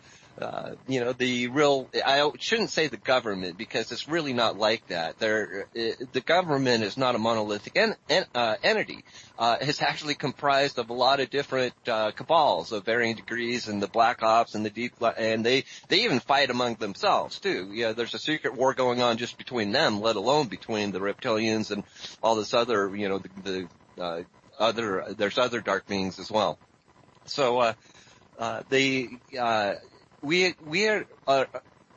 shouldn't say the government, because it's really not like that. The government is not a monolithic entity. It's actually comprised of a lot of different cabals of varying degrees, and the black ops and the deep, and they even fight among themselves too. There's a secret war going on just between them, let alone between the reptilians and all this other, there's other dark beings as well. So we are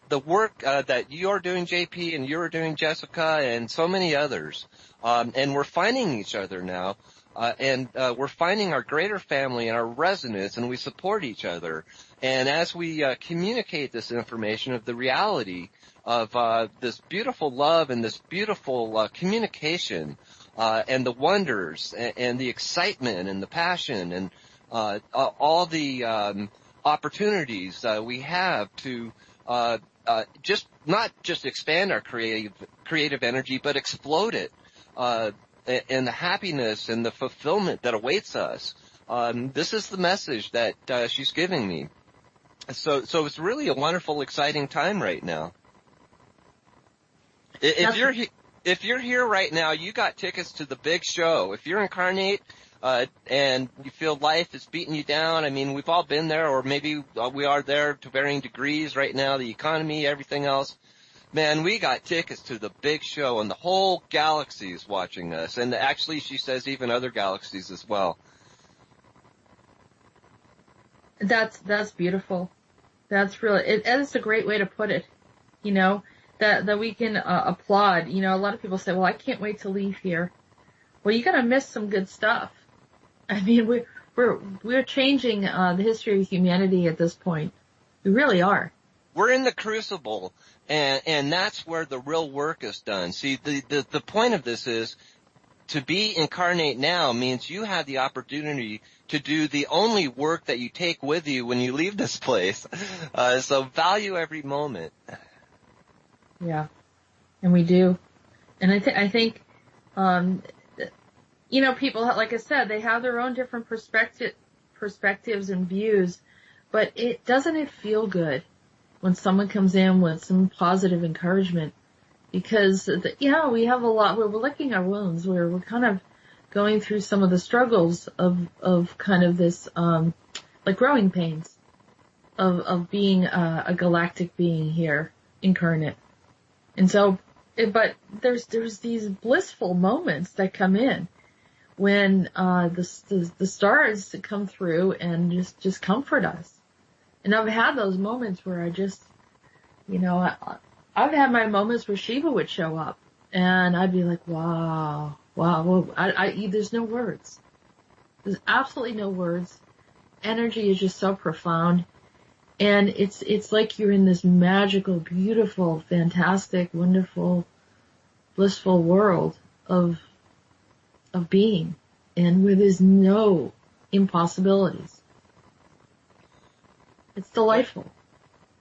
the work that you're doing, JP, and you're doing, Jessica, and so many others, and we're finding each other now, and we're finding our greater family and our resonance, and we support each other. And as we communicate this information of the reality of this beautiful love and this beautiful communication, and the wonders and the excitement and the passion and all the opportunities we have to not just expand our creative energy, but explode it, and the happiness and the fulfillment that awaits us. This is the message that she's giving me. So it's really a wonderful, exciting time right now. If you're here right now, you got tickets to the big show. If you're incarnate, and you feel life is beating you down, I mean, we've all been there, or maybe we are there to varying degrees right now, the economy, everything else. Man, we got tickets to the big show, and the whole galaxy is watching us. And actually, she says even other galaxies as well. That's beautiful. That's really, it's a great way to put it, that we can applaud. A lot of people say, well, I can't wait to leave here. Well, you're gonna miss some good stuff. I mean, we're changing the history of humanity at this point. We really are. We're in the crucible, and that's where the real work is done. See, the point of this is to be incarnate now means you have the opportunity to do the only work that you take with you when you leave this place. So value every moment. Yeah, and we do. And I think people, like I said, they have their own different perspectives and views, but doesn't it feel good when someone comes in with some positive encouragement? Because, we have a lot, we're licking our wounds, we're kind of going through some of the struggles of kind of this, like growing pains of being a galactic being here, incarnate. And so, but there's these blissful moments that come in when the stars come through and just comfort us. And I've had those moments where I just, I've had my moments where Shiva would show up, and I'd be like, wow. There's no words. There's absolutely no words. Energy is just so profound, and it's like you're in this magical, beautiful, fantastic, wonderful, blissful world of being, and where there's no impossibilities. It's delightful.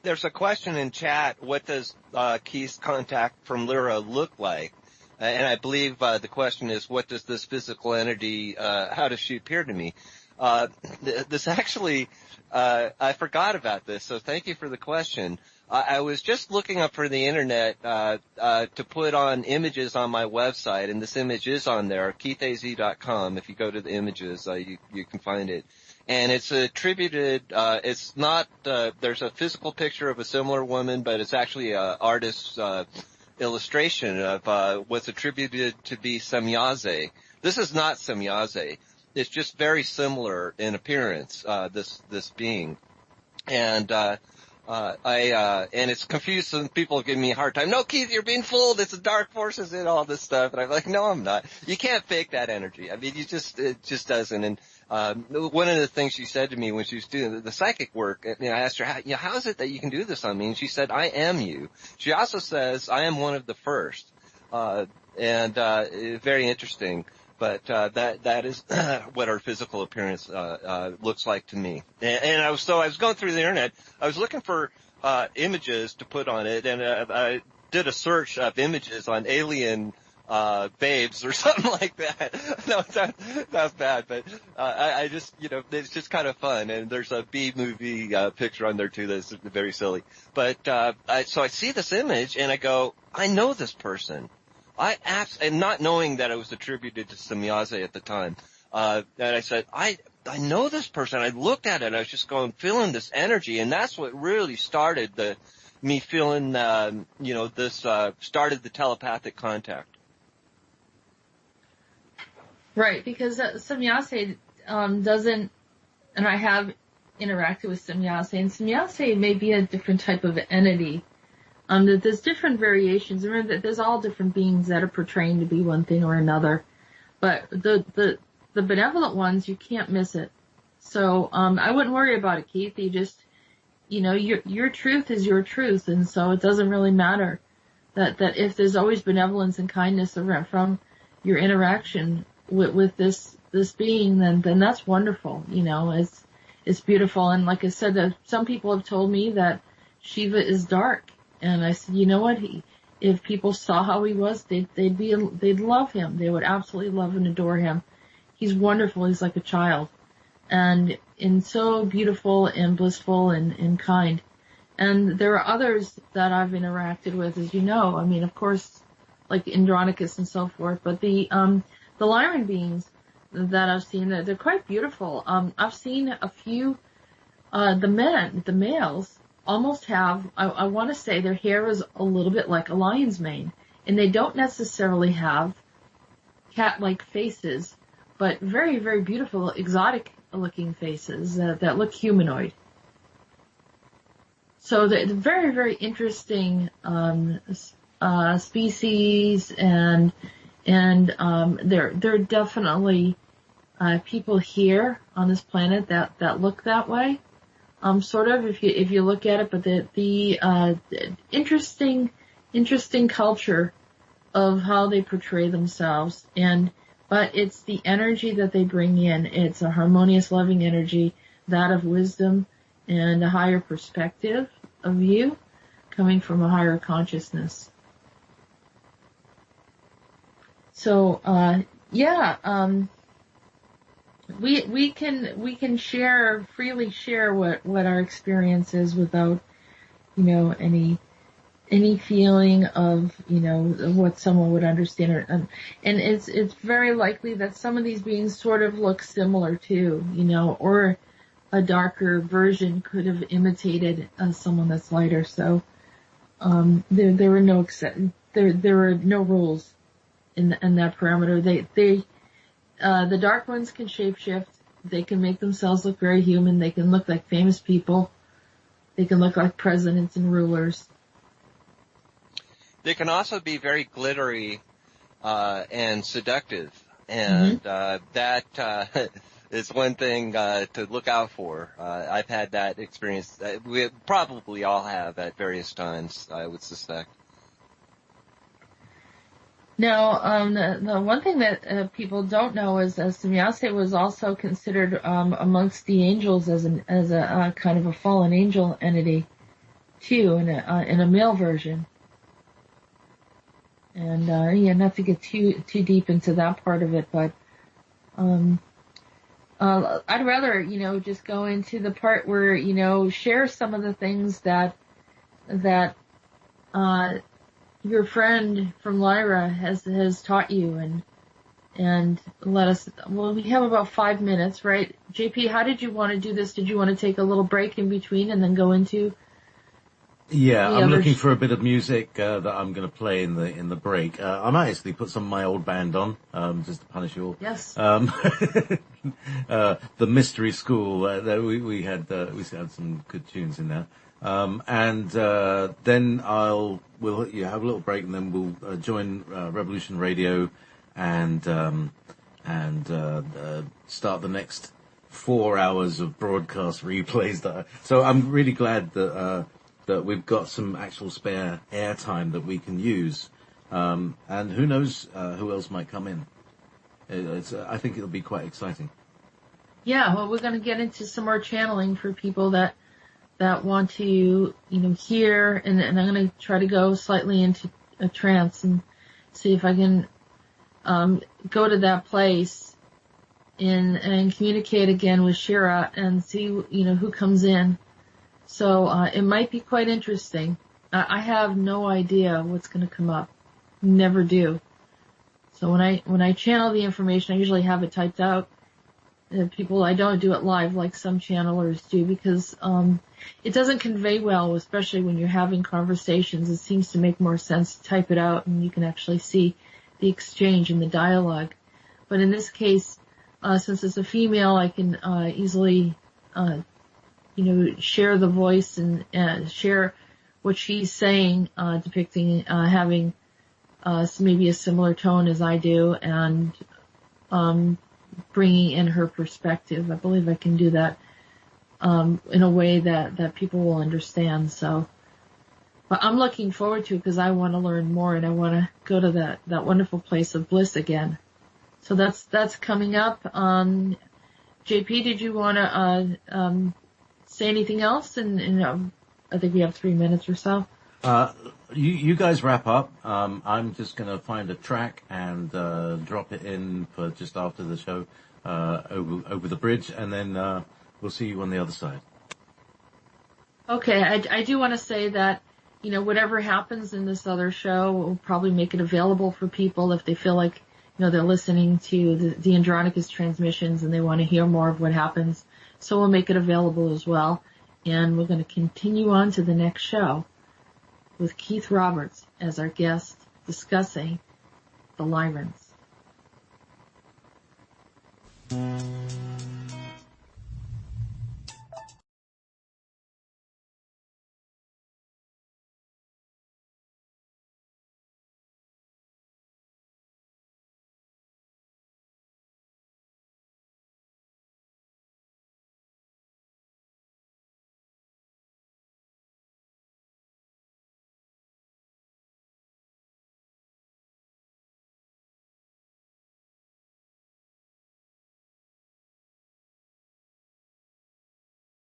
There's a question in chat, what does Keith's contact from Lyra look like? And I believe the question is, what does this physical entity, how does she appear to me? This actually, I forgot about this, so thank you for the question. I was just looking up for the internet to put on images on my website, and this image is on there, KeithAZ.com. If you go to the images, you can find it. And it's attributed, it's not, there's a physical picture of a similar woman, but it's actually an artist's illustration of what's attributed to be KeithAZ. This is not KeithAZ. It's just very similar in appearance, this being. And and it's confused, and people give me a hard time. No, Keith, you're being fooled. It's the dark forces and all this stuff. And I'm like, no, I'm not. You can't fake that energy. I mean, it just doesn't. And, one of the things she said to me when she was doing the psychic work, I asked her, how is it that you can do this on me? And she said, I am you. She also says, I am one of the first. Very interesting. But that is what our physical appearance looks like to me. And I was going through the internet. I was looking for images to put on it, and I did a search of images on alien babes or something like that. No, that's bad, but I just, it's just kind of fun. And there's a B-movie picture on there too that's very silly. But so I see this image and I go, I know this person. And not knowing that it was attributed to KeithAZ at the time, and I said, I know this person. I looked at it and I was just feeling this energy, and that's what really started me feeling, started the telepathic contact. Right, because KeithAZ doesn't, and I have interacted with KeithAZ, and KeithAZ may be a different type of entity. There's different variations. Remember that there's all different beings that are portraying to be one thing or another. But the benevolent ones, you can't miss it. So, I wouldn't worry about it, Keith. You just, your truth is your truth. And so it doesn't really matter that if there's always benevolence and kindness from your interaction with this being, then that's wonderful. It's beautiful. And like I said, some people have told me that Shiva is dark. And I said, you know what? If people saw how he was, they'd love him. They would absolutely love and adore him. He's wonderful. He's like a child, and so beautiful and blissful and kind. And there are others that I've interacted with, as you know. I mean, of course, like Andronicus and so forth. But the Lyran beings that I've seen, they're quite beautiful. I've seen a few. The males. Almost have, I want to say their hair is a little bit like a lion's mane. And they don't necessarily have cat-like faces, but very, very beautiful, exotic-looking faces that look humanoid. So they're very, very interesting species, and there are definitely people here on this planet that look that way. Sort of, if you look at it, but the interesting culture of how they portray themselves, but it's the energy that they bring in. It's a harmonious, loving energy, that of wisdom and a higher perspective of you, coming from a higher consciousness. So, we can freely share what our experience is without, any feeling of, what someone would understand. And it's very likely that some of these beings sort of look similar too, or a darker version could have imitated someone that's lighter. So, there were no rules in that parameter. The dark ones can shapeshift. They can make themselves look very human. They can look like famous people. They can look like presidents and rulers. They can also be very glittery and seductive, and that is one thing to look out for. I've had that experience. We probably all have at various times, I would suspect. Now, the one thing that people don't know is KeithAZ was also considered amongst the angels as a kind of a fallen angel entity, too, in a male version. And not to get too deep into that part of it, but I'd rather, just go into the part where, share some of the things that your friend from Lyra has taught you, and let us. Well, we have about 5 minutes, right? JP, how did you want to do this? Did you want to take a little break in between and then go into? Yeah, I'm looking for a bit of music that I'm going to play in the break. I might actually put some of my old band on, just to punish you all. Yes. The Mystery School. We had some good tunes in there. And then we'll have a little break, and then we'll join Revolution Radio and start the next 4 hours of broadcast replays. So I'm really glad that we've got some actual spare airtime that we can use. And who knows who else might come in. I think it'll be quite exciting. Yeah, well, we're going to get into some more channeling for people that want to, hear, and I'm going to try to go slightly into a trance and see if I can go to that place and communicate again with Shira and see, who comes in. So it might be quite interesting. I have no idea what's going to come up. Never do. So when I channel the information, I usually have it typed out. I don't do it live like some channelers do, because it doesn't convey well, especially when you're having conversations. It seems to make more sense to type it out, and you can actually see the exchange and the dialogue. But in this case, since it's a female, I can easily share the voice and share what she's saying, depicting having maybe a similar tone as I do, and bringing in her perspective. I believe I can do that in a way that people will understand. So, but I'm looking forward to it because I want to learn more, and I want to go to that wonderful place of bliss again. So that's coming up. JP, did you want to say anything else? And I think we have 3 minutes or so. You guys wrap up. I'm just going to find a track and drop it in for just after the show over the bridge, and then we'll see you on the other side. Okay, I do want to say that, whatever happens in this other show, we'll probably make it available for people if they feel like, they're listening to the Andronicus transmissions and they want to hear more of what happens. So we'll make it available as well. And we're going to continue on to the next show with Keith Roberts as our guest discussing the Lyrans.